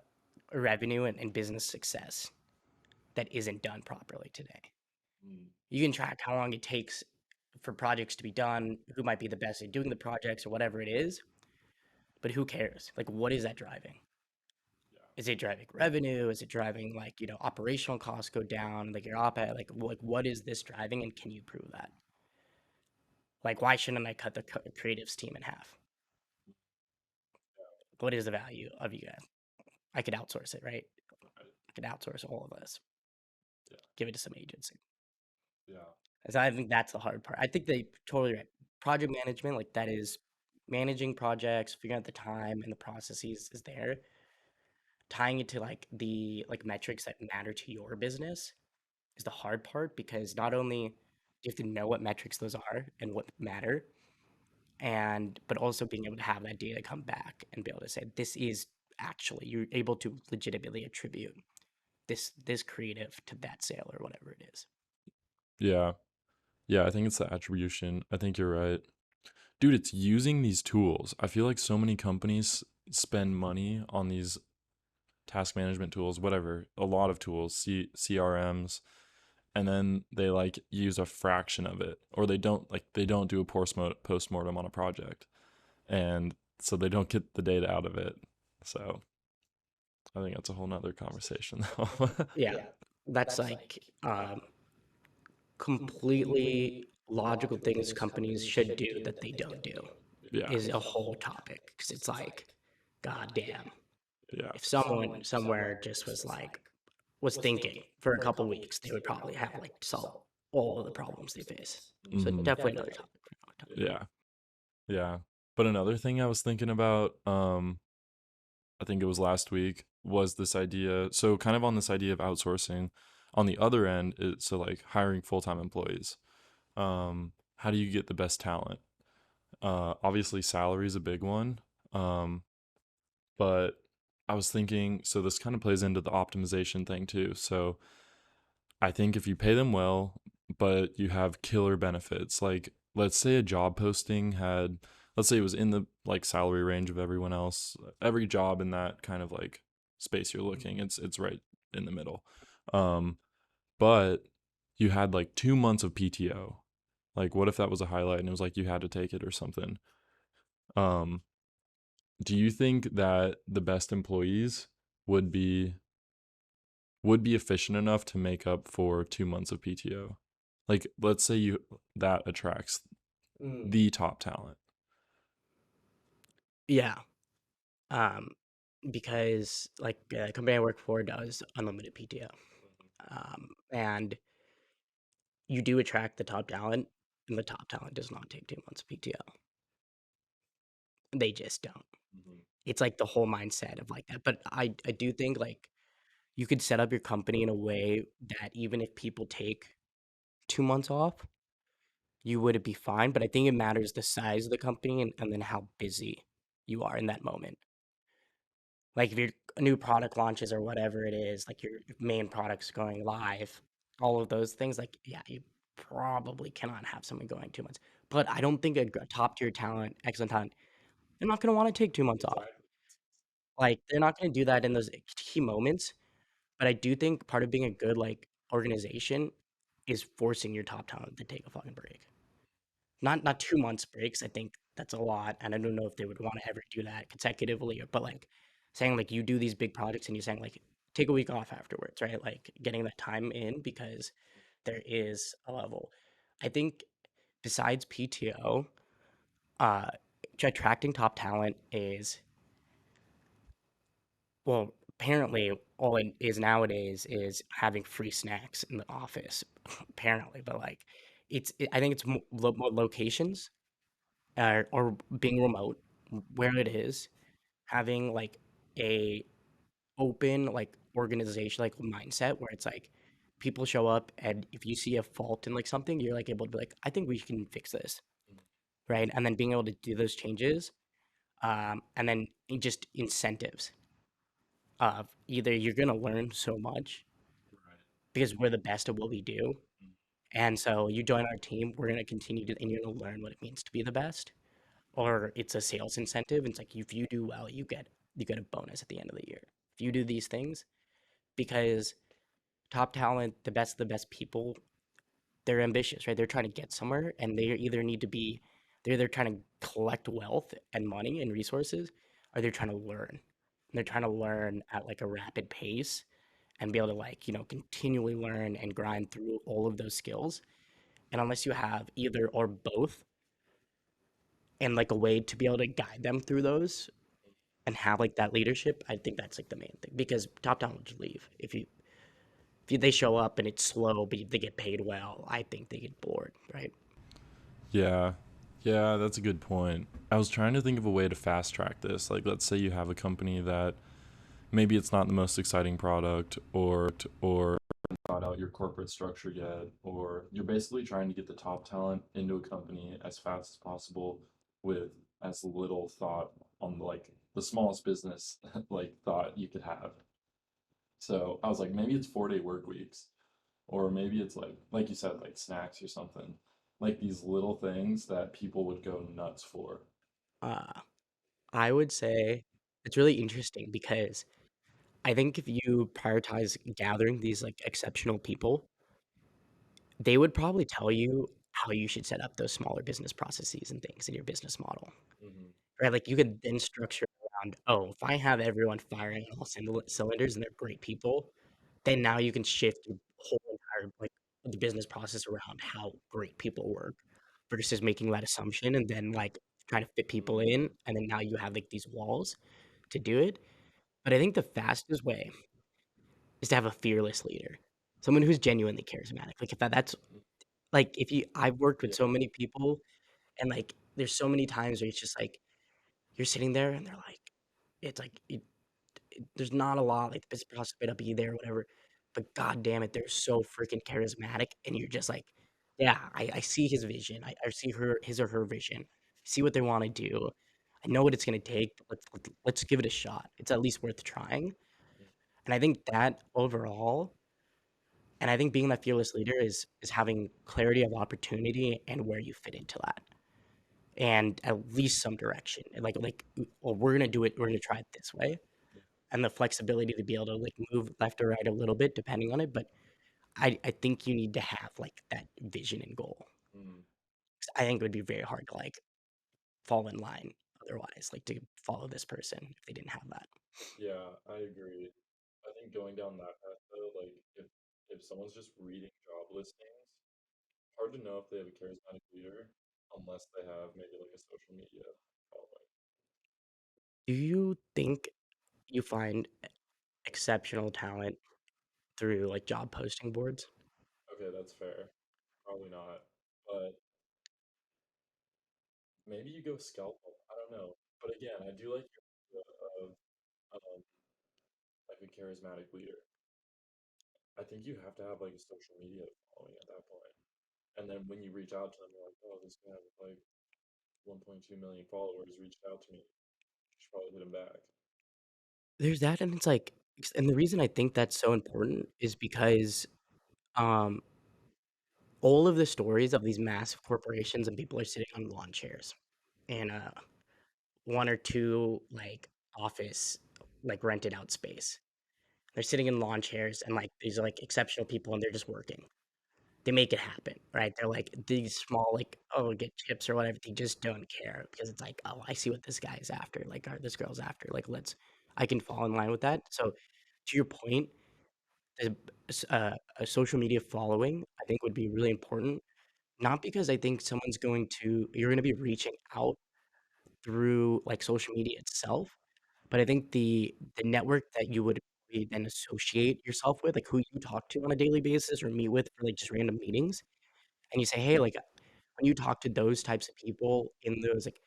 S4: revenue and business success that isn't done properly today. You can track how long it takes for projects to be done, who might be the best at doing the projects or whatever it is, but who cares? Like, what is that driving? Is it driving revenue? Is it driving like, operational costs go down, like your OPEX? Like what is this driving, and can you prove that? Like, why shouldn't I cut the creatives team in half? What is the value of you guys? I could outsource it, right? I could outsource all of this.
S2: Yeah.
S4: Give it to some agency.
S2: Yeah.
S4: So I think that's the hard part. I think they totally right. Project management, like that is managing projects, figuring out the time and the processes is there. Tying it to like the metrics that matter to your business is the hard part, because not only do you have to know what metrics those are and what matter, but also being able to have that data come back and be able to say this is actually, you're able to legitimately attribute this creative to that sale or whatever it is.
S3: Yeah. Yeah, I think it's the attribution. I think you're right. Dude, it's using these tools. I feel like so many companies spend money on these task management tools, whatever, a lot of tools, CRMs, and then they like use a fraction of it, or they don't do a postmortem on a project, and so they don't get the data out of it. So I think that's a whole nother conversation though.
S4: Yeah, that's like completely logical things companies should do that they don't do
S3: Yeah.
S4: is a whole topic, because it's like, god damn,
S3: Yeah.
S4: if someone somewhere just was thinking for a couple weeks, they would probably have like solved all of the problems they face. So
S3: Mhm.
S4: definitely another topic for another time.
S3: Yeah. Yeah. But another thing I was thinking about, I think it was last week, was this idea. So kind of on this idea of outsourcing. On the other end, so like hiring full-time employees. How do you get the best talent? Obviously salary is a big one. But I was thinking, so this kind of plays into the optimization thing too. So I think if you pay them well, but you have killer benefits, like let's say a job posting had, let's say it was in the like salary range of everyone else, every job in that kind of like space you're looking, it's right in the middle. Um, but you had like 2 months of PTO. Like what if that was a highlight and it was like you had to take it or something? do you think that the best employees would be efficient enough to make up for 2 months of PTO? Like, let's say that attracts
S1: Mm.
S3: the top talent.
S4: Yeah. Um, because like the company I work for does unlimited PTO. And you do attract the top talent, and the top talent does not take 2 months of PTO. They just don't. It's like the whole mindset of like that. But I do think like you could set up your company in a way that even if people take 2 months off, you would be fine. But I think it matters the size of the company and then how busy you are in that moment. Like if your new product launches or whatever it is, like your main product's going live, all of those things, like yeah, you probably cannot have someone going 2 months. But I don't think a top tier talent, excellent talent, they're not going to want to take 2 months off. Like they're not going to do that in those key moments. But I do think part of being a good like organization is forcing your top talent to take a fucking break. Not 2 months breaks. I think that's a lot, and I don't know if they would want to ever do that consecutively. But like saying like you do these big projects and you're saying like take a week off afterwards, right? Like getting that time in because there is a level. I think besides PTO, uh, attracting top talent is well, apparently all it is nowadays is having free snacks in the office, apparently. But like, I think it's more locations or being remote, where it is, having like a open like organization like mindset where it's like people show up and if you see a fault in like something, you're like able to be like, I think we can fix this, right? And then being able to do those changes, and then just incentives of either you're gonna learn so much because we're the best at what we do. And so you join our team, we're gonna continue to, and you're gonna learn what it means to be the best. Or it's a sales incentive. It's like if you do well, you get a bonus at the end of the year. If you do these things, because top talent, the best people, they're ambitious, right? They're trying to get somewhere, and they either need to be, they're either trying to collect wealth and money and resources, or they're trying to learn. And they're trying to learn at like a rapid pace and be able to like continually learn and grind through all of those skills. And unless you have either or both and like a way to be able to guide them through those and have like that leadership, I think that's like the main thing because top talent will just leave they show up and it's slow but they get paid well. I think they get bored, right?
S3: Yeah. Yeah, that's a good point. I was trying to think of a way to fast track this. Like, let's say you have a company that maybe it's not the most exciting product or not out your corporate structure yet, or you're basically trying to get the top talent into a company as fast as possible with as little thought on like the smallest business like thought you could have. So I was like, maybe it's 4-day work weeks, or maybe it's like you said, like snacks or something, like these little things that people would go nuts for.
S4: uh, I would say it's really interesting because I think if you prioritize gathering these like exceptional people, they would probably tell you how you should set up those smaller business processes and things in your business model, right? Like you could then structure around, oh, if I have everyone firing on all cylinders and they're great people, then now you can shift your whole entire like the business process around how great people work versus making that assumption and then like trying to fit people in, and then now you have like these walls to do it. But I think the fastest way is to have a fearless leader, someone who's genuinely charismatic. Like if that's like if you I've worked with so many people and like there's so many times where it's just like you're sitting there and they're like it's like there's not a lot like the business process might not be there or whatever, but god damn it, they're so freaking charismatic and you're just like, yeah, I see his vision. I see his or her vision. I see what they want to do. I know what it's gonna take, but let's give it a shot. It's at least worth trying. And I think that overall, and I think being that fearless leader is having clarity of opportunity and where you fit into that. And at least some direction. And like well, we're gonna do it, we're gonna try it this way. And the flexibility to be able to like move left or right a little bit depending on it. But I think you need to have like that vision and goal. 'Cause I think it would be very hard to like fall in line otherwise, like to follow this person if they didn't have that.
S2: Yeah, I agree. I think going down that path though, like if someone's just reading job listings, hard to know if they have a charismatic leader unless they have maybe like a social media following.
S4: Do you think you find exceptional talent through like job posting boards?
S2: Okay, that's fair. Probably not. But maybe you go scalpel. I don't know. But again, I do like your idea of like a charismatic leader. I think you have to have like a social media following at that point. And then when you reach out to them, you're like, oh, this guy with like 1.2 million followers reached out to me. You should probably hit him back.
S4: There's that, and it's like, and the reason I think that's so important is because um, all of the stories of these massive corporations and people are sitting on lawn chairs in a one or two like office, like rented out space. They're sitting in lawn chairs, and like these are like exceptional people, and they're just working. They make it happen, right? They're like these small, like, oh, get chips or whatever. They just don't care because it's like, oh, I see what this guy is after, like, or this girl's after. Like, I can fall in line with that. So, to your point, the, a social media following, I think, would be really important. Not because I think you're going to be reaching out through like social media itself, but I think the network that you would then associate yourself with, like who you talk to on a daily basis or meet with for like just random meetings, and you say, hey, like when you talk to those types of people in those like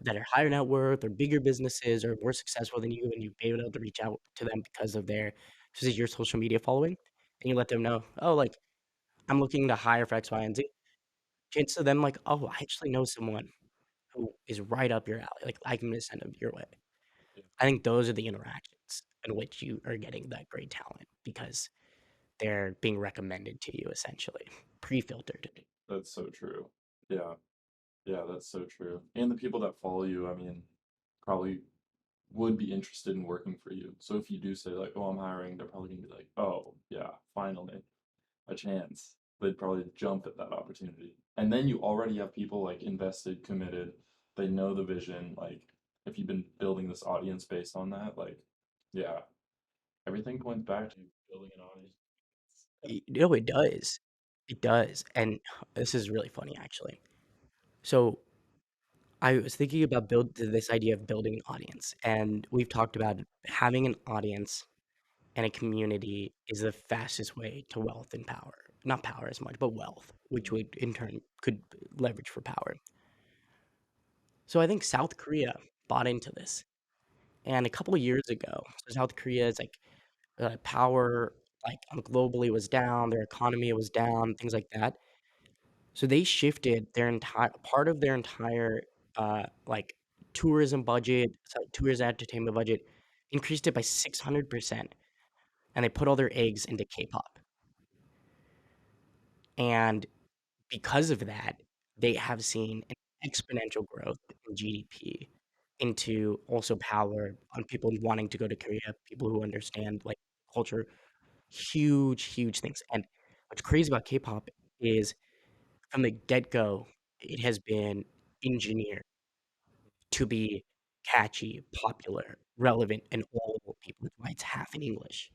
S4: that are higher net worth or bigger businesses or more successful than you, and you've been able to reach out to them because of your social media following, and you let them know, oh, like I'm looking to hire for X, Y, and Z. Chances of them like, oh, I actually know someone who is right up your alley. Like I can just send them your way.
S2: Yeah,
S4: I think those are the interactions in which you are getting that great talent because they're being recommended to you essentially, pre-filtered.
S2: that's so true. Yeah, yeah, that's so true. And the people that follow you, I mean, probably would be interested in working for you. So if you do say like, "Oh, I'm hiring," they're probably gonna be like, "Oh, yeah, finally a chance." They'd probably jump at that opportunity. And then you already have people like invested, committed. They know the vision. Like if you've been building this audience based on that, like yeah, everything points back to building an audience.
S4: It does. It does. And this is really funny actually. So I was thinking about build this idea of building an audience, and we've talked about having an audience and a community is the fastest way to wealth and power. Not power as much, but wealth, which would in turn could leverage for power. So I think South Korea bought into this. And a couple of years ago, so South Korea is like power, like globally was down, their economy was down, things like that. So they shifted their entire part of their entire like tourism budget, sorry, tourism entertainment budget, increased it by 600%, and they put all their eggs into K-pop. And because of that, they have seen an exponential growth in GDP into also power on people wanting to go to Korea, people who understand like culture, huge things. And what's crazy about K-pop is from the get-go, it has been engineered to be catchy, popular, relevant, and all people. That's why it's half in English.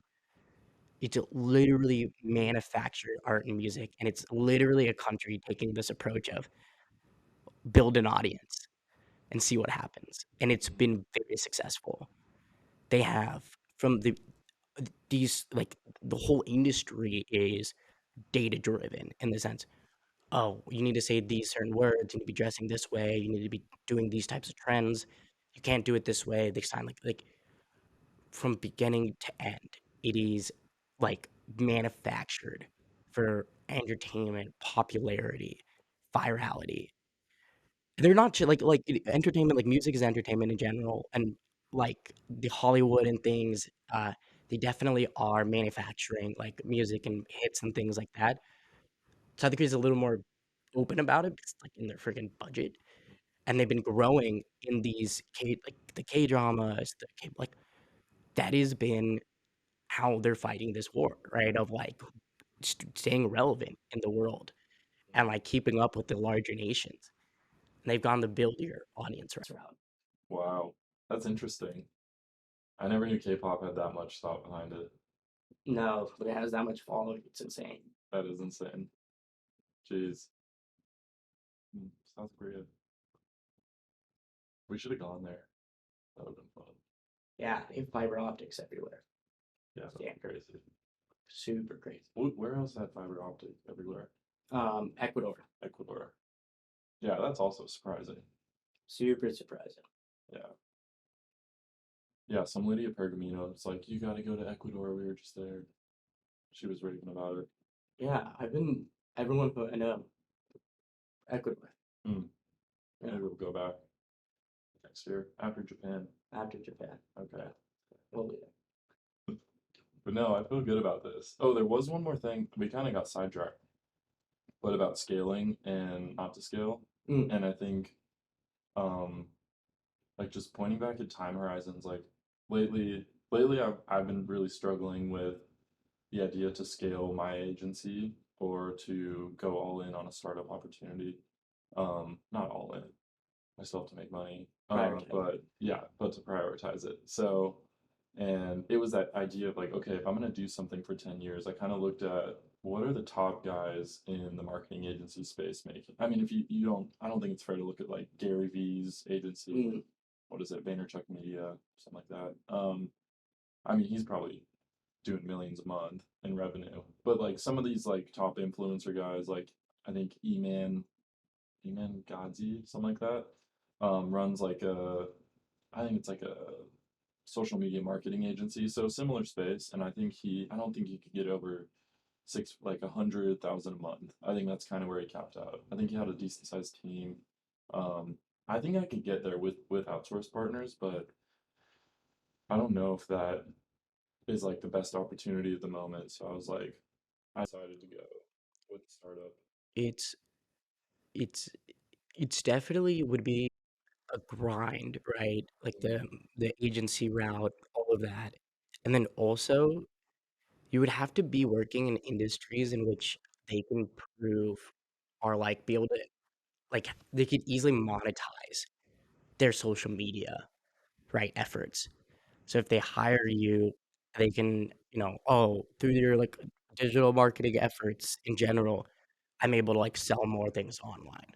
S4: It's literally manufactured art and music, and it's literally a country taking this approach of build an audience and see what happens. And it's been very successful. They have from these like the whole industry is data driven in the sense, oh, you need to say these certain words, you need to be dressing this way, you need to be doing these types of trends. You can't do it this way. They sign like from beginning to end. It is like manufactured for entertainment, popularity, virality. They're not entertainment, like music is entertainment in general, and like the Hollywood and things. They definitely are manufacturing like music and hits and things like that. South Korea's a little more open about it because like in their freaking budget, and they've been growing in these like the K dramas, like that has been how they're fighting this war, right? Of like staying relevant in the world and like keeping up with the larger nations. And they've gone the build your audience route.
S2: Wow, that's interesting. I never knew K-pop had that much thought behind it.
S1: No, but it has that much following. It's insane.
S2: That is insane. Jeez. South Korea. We should have gone there. That would have been fun.
S1: Yeah, they have fiber optics everywhere.
S2: Yeah, that'd
S1: Yeah.
S2: be crazy.
S1: Super crazy.
S2: Where else had fiber optic everywhere?
S1: Ecuador.
S2: Ecuador. Yeah, that's also surprising.
S1: Super surprising.
S2: Yeah. Yeah, some lady at Pergamino, it's like, you gotta go to Ecuador. We were just there. She was raving about it.
S1: Yeah, everyone who I know, Ecuador.
S2: Hmm.
S1: Yeah.
S2: Maybe we'll go back next year after Japan.
S1: After Japan.
S2: Okay.
S1: We'll be there.
S2: But no, I feel good about this. Oh, there was one more thing. We kind of got sidetracked, but about scaling and not to scale.
S1: Mm.
S2: And I think, um, like just pointing back at time horizons, like lately I've been really struggling with the idea to scale my agency or to go all in on a startup opportunity. Not all in. I still have to make money.
S1: Prioritize.
S2: But yeah, but to prioritize it. So, and it was that idea of like, okay, if I'm gonna do something for 10 years, I kind of looked at what are the top guys in the marketing agency space making. I mean, if you don't, I don't think it's fair to look at like Gary V's agency.
S1: Mm.
S2: What is it, Vaynerchuk Media, something like that. I mean, he's probably doing millions a month in revenue. But like some of these like top influencer guys, like I think Eman Godzi, something like that, runs like I think it's like a social media marketing agency, so similar space. And I don't think he could get over like 100,000 a month. I think that's kind of where he capped out. I think he had a decent sized team. Um, I think I could get there with outsourced partners, but I don't know if that is like the best opportunity at the moment. So I was like, I decided to go with the startup.
S4: It's it's it's definitely would be a grind, right? Like the agency route, all of that. And then also you would have to be working in industries in which they can prove or like be able to like they could easily monetize their social media, right, efforts. So if they hire you, they can, oh, through your like digital marketing efforts in general, I'm able to like sell more things online,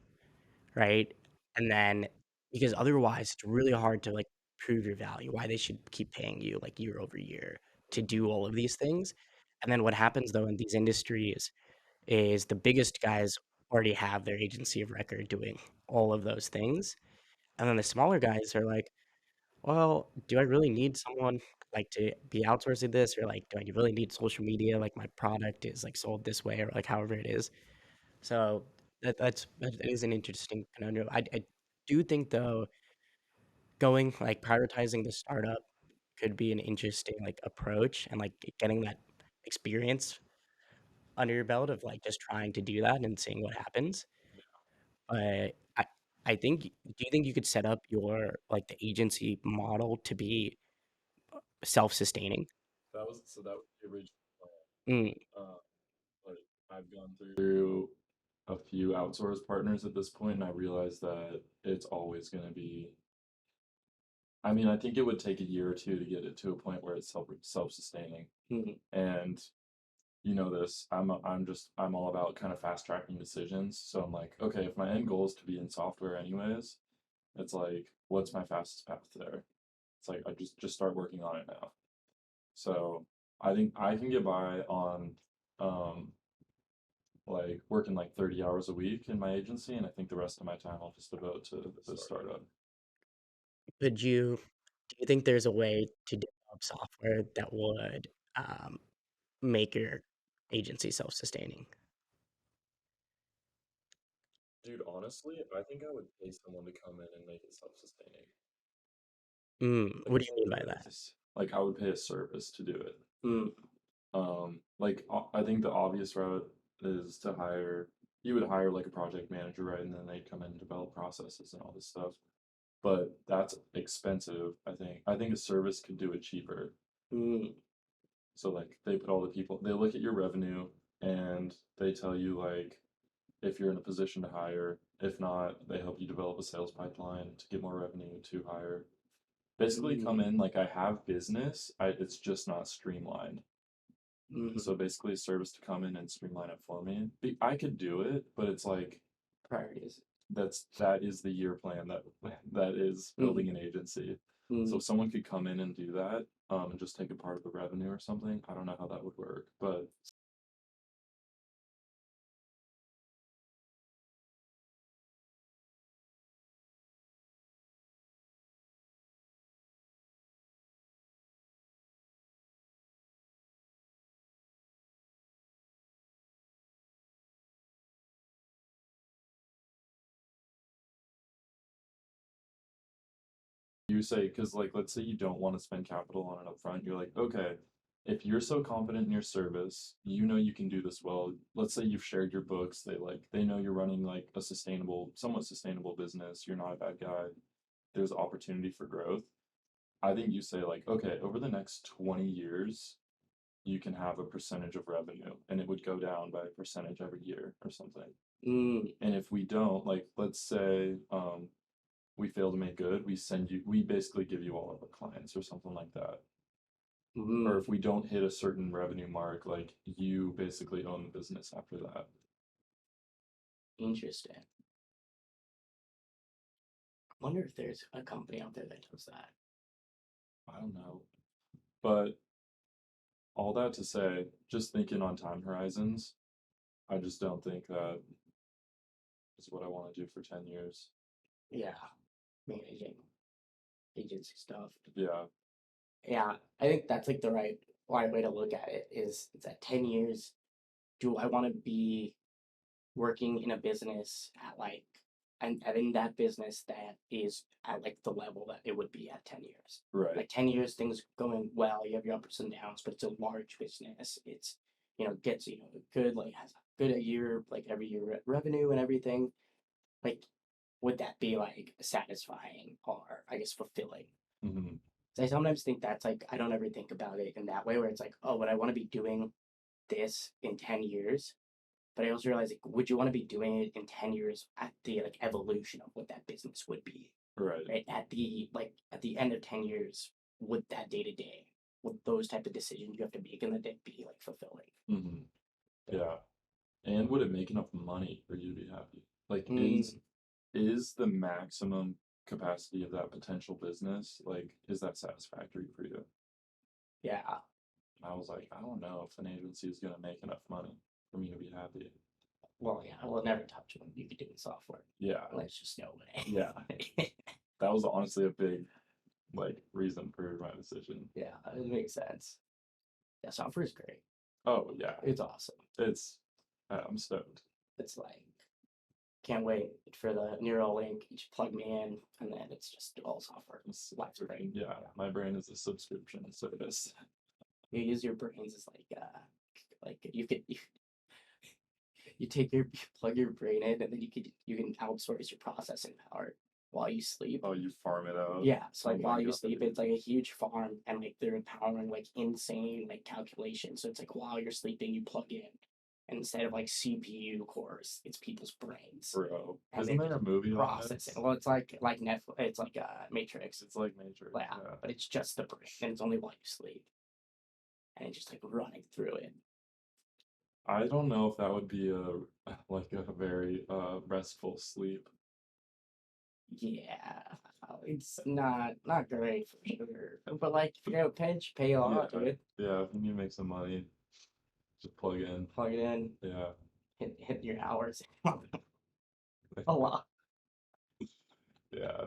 S4: right? And then because otherwise it's really hard to like prove your value, why they should keep paying you like year over year to do all of these things. And then what happens though in these industries is the biggest guys already have their agency of record doing all of those things. And then the smaller guys are like, well, do I really need someone like to be outsourcing this, or like do I really need social media? Like my product is like sold this way, or like however it is. So that is an interesting conundrum. I do think though, going like prioritizing the startup could be an interesting like approach, and like getting that experience under your belt of like just trying to do that and seeing what happens. But I think, do you think you could set up your like the agency model to be self-sustaining?
S2: That was the original
S4: Mm,
S2: plan. But I've gone through a few outsourced partners at this point, and I realized that it's always going to be. I mean, I think it would take a year or two to get it to a point where it's self-sustaining.
S1: Mm.
S2: And you know this, I'm all about kind of fast tracking decisions. So I'm like, okay, if my end goal is to be in software anyways, it's like, what's my fastest path there? It's like I just start working on it now. So I think I can get by on um like working like 30 hours a week in my agency, and I think the rest of my time I'll just devote to the startup.
S4: do you think there's a way to develop software that would um, make your agency self-sustaining?
S2: Dude, honestly, I think I would pay someone to come in and make it self-sustaining. Like
S4: What
S2: a
S4: do you mean by that?
S2: service. Like I would pay a service to do it.
S1: Mm.
S2: Like I think the obvious route is to hire. You would hire like a project manager, right? And then they come in and develop processes and all this stuff. But that's expensive, I think. I think a service could do it cheaper.
S1: Mm.
S2: So like they put all the people, they look at your revenue and they tell you like, if you're in a position to hire. If not, they help you develop a sales pipeline to get more revenue to hire. Basically, come in like I have business, it's just not streamlined.
S4: Mhm.
S2: So basically, a service to come in and streamline it for me. I could do it, but it's like
S4: Priorities.
S2: that is the year plan that is building an agency. So
S4: Mm.
S2: if someone could come in and do that, and just take a part of the revenue or something, I don't know how that would work, but you say, because like let's say you don't want to spend capital on it up front, you're like, okay, if you're so confident in your service, you know you can do this well. Let's say you've shared your books, they know you're running like a somewhat sustainable business, you're not a bad guy, there's opportunity for growth. I think you say like, okay, over the next 20 years, you can have a percentage of revenue and it would go down by a percentage every year or something.
S4: Mm.
S2: And if we don't, like let's say we fail to make good, we basically give you all of the clients or something like that. Or if we don't hit a certain revenue mark, like you basically own the business after that.
S4: Interesting. I wonder if there's a company out there that does that.
S2: I don't know. But all that to say, just thinking on time horizons, I just don't think that is what I want to do for 10 years.
S4: Yeah, managing agency stuff.
S2: Yeah.
S4: Yeah, I think that's like the right way to look at it is it's at 10 years. Do I want to be working in a business at like and in that business that is at like the level that it would be at 10 years?
S2: Right.
S4: Like 10 years, things going well, you have your ups and downs, but it's a large business. It's, gets, good, like has a good a year, like every year revenue and everything. Like, would that be like satisfying or I guess fulfilling?
S2: Hmm.
S4: So I sometimes think that's like I don't ever think about it in that way where it's like, oh, would I want to be doing this in 10 years? But I also realize like, would you want to be doing it in 10 years at the like evolution of what that business would be?
S2: Right.
S4: Right? At the end of 10 years, would that day to day, would those type of decisions you have to make in the day be like fulfilling?
S2: Hmm. Yeah. And would it make enough money for you to be happy? Like,
S4: Mm.
S2: is the maximum capacity of that potential business, like, is that satisfactory for you?
S4: Yeah.
S2: And I was like, I don't know if an agency is gonna make enough money for me to be happy.
S4: Well, yeah, I will never touch what you could do in software.
S2: Yeah.
S4: Let's just no way.
S2: Yeah. That was honestly a big like reason for my decision.
S4: Yeah, it makes sense. Yeah, software is great.
S2: Oh yeah.
S4: It's awesome.
S2: I'm stoked.
S4: It's like can't wait for the neural link. You just plug me in, and then it's just all software. Life's great.
S2: Yeah, my brain is a subscription service.
S4: You use your brains as like you take you plug your brain in, and then you can outsource your processing power while you sleep.
S2: Oh, you farm it out.
S4: Yeah, so like
S2: Oh my
S4: while you
S2: God.
S4: sleep, it's like a huge farm, and like they're powering like insane like calculations. So it's like while you're sleeping, you plug in, and instead of like CPU cores, it's people's brains.
S2: Bro,
S4: And
S2: isn't
S4: they
S2: there a movie on
S4: processing.
S2: this?
S4: Well, it's like Netflix. It's like Matrix.
S2: It's like Matrix.
S4: Yeah,
S2: Yeah.
S4: but it's just the brain, and it's only while you sleep, and it's just like running through it.
S2: I don't know if that would be a like a very restful sleep.
S4: Yeah, it's not great for sure, but like pay off,
S2: Yeah.
S4: dude.
S2: Yeah, if you need to make some money, just plug in.
S4: Plug it in,
S2: Yeah.
S4: hit your hours. A lot.
S2: Yeah.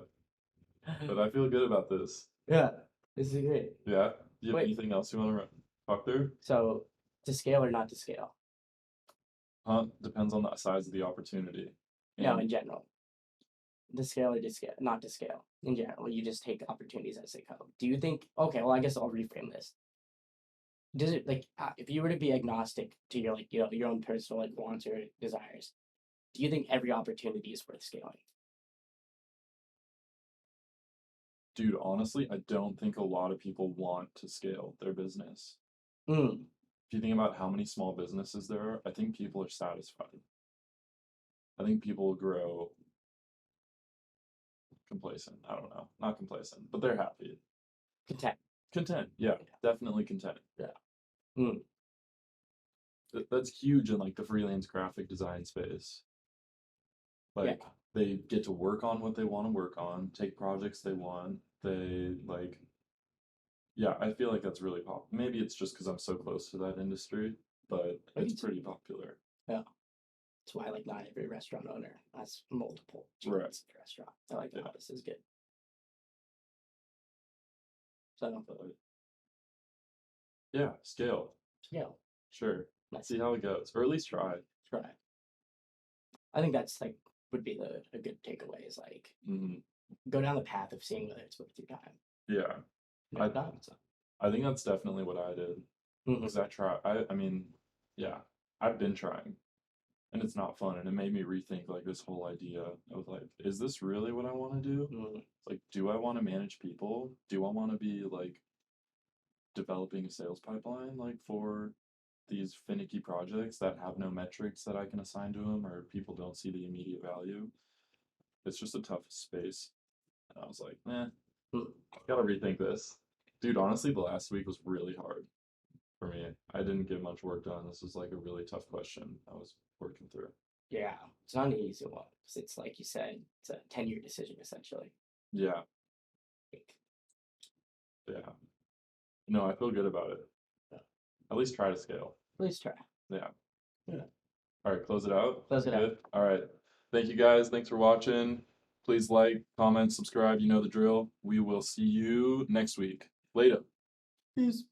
S2: But I feel good about this.
S4: Yeah, this is great.
S2: Yeah. Do you have
S4: Wait.
S2: anything else you want to talk through?
S4: So, to scale or not to scale?
S2: Depends on the size of the opportunity.
S4: No,
S2: And
S4: in general. To scale or to scale, not to scale. In general, you just take opportunities as they come. Do you think? Okay, well, I guess I'll reframe this. Does it like if you were to be agnostic to your like your own personal like wants or desires? Do you think every opportunity is worth scaling?
S2: dude, honestly, I don't think a lot of people want to scale their business.
S4: Mm.
S2: If you think about how many small businesses there are, I think people are satisfied. I think people grow complacent. I don't know, not complacent, but they're happy,
S1: Content.
S2: content. Yeah, definitely content.
S1: Yeah. Mm.
S2: That's huge in like the freelance graphic design space. Like
S1: Yeah.
S2: they get to work on what they want to work on, take projects they want. They like, yeah, I feel like that's really pop. Maybe it's just because I'm so close to that industry, but
S1: Maybe
S2: it's pretty popular.
S1: Yeah. That's why like not every restaurant owner has multiple
S2: Right.
S1: chains of restaurant. I like that.
S2: Yeah.
S1: This is good. So
S2: Yeah, scale.
S1: yeah,
S2: Sure.
S1: let's
S2: See how it goes, or at least try.
S1: try. I think that's like would be a good takeaway is like
S2: Hmm.
S1: go down the path of seeing whether it's worth your time.
S2: Yeah,
S1: No,
S2: I-
S1: not, it's not.
S2: I think that's definitely what I did.
S1: Mhm.
S2: Because I mean, yeah, I've been trying, and it's not fun, and it made me rethink like this whole idea of like, is this really what I want to do?
S1: Mhm.
S2: Like, do I want to manage people? Do I want to be like developing a sales pipeline like for these finicky projects that have no metrics that I can assign to them or people don't see the immediate value? It's just a tough space. And I was like,
S1: Mm.
S2: gotta rethink this. Dude, honestly, the last week was really hard for me. I didn't get much work done. This was like a really tough question I was working through.
S1: Yeah, it's not an easy one because it's like you said, it's a 10-year decision essentially.
S2: Yeah, yeah. No, I feel good about it.
S1: Yeah.
S2: At least try to scale.
S1: Please try.
S2: Yeah.
S1: Yeah.
S2: All right, close it out.
S1: Close it out.
S2: Good. All right. Thank you guys. Thanks for watching. Please like, comment, subscribe. You know the drill. We will see you next week. Later.
S1: Peace.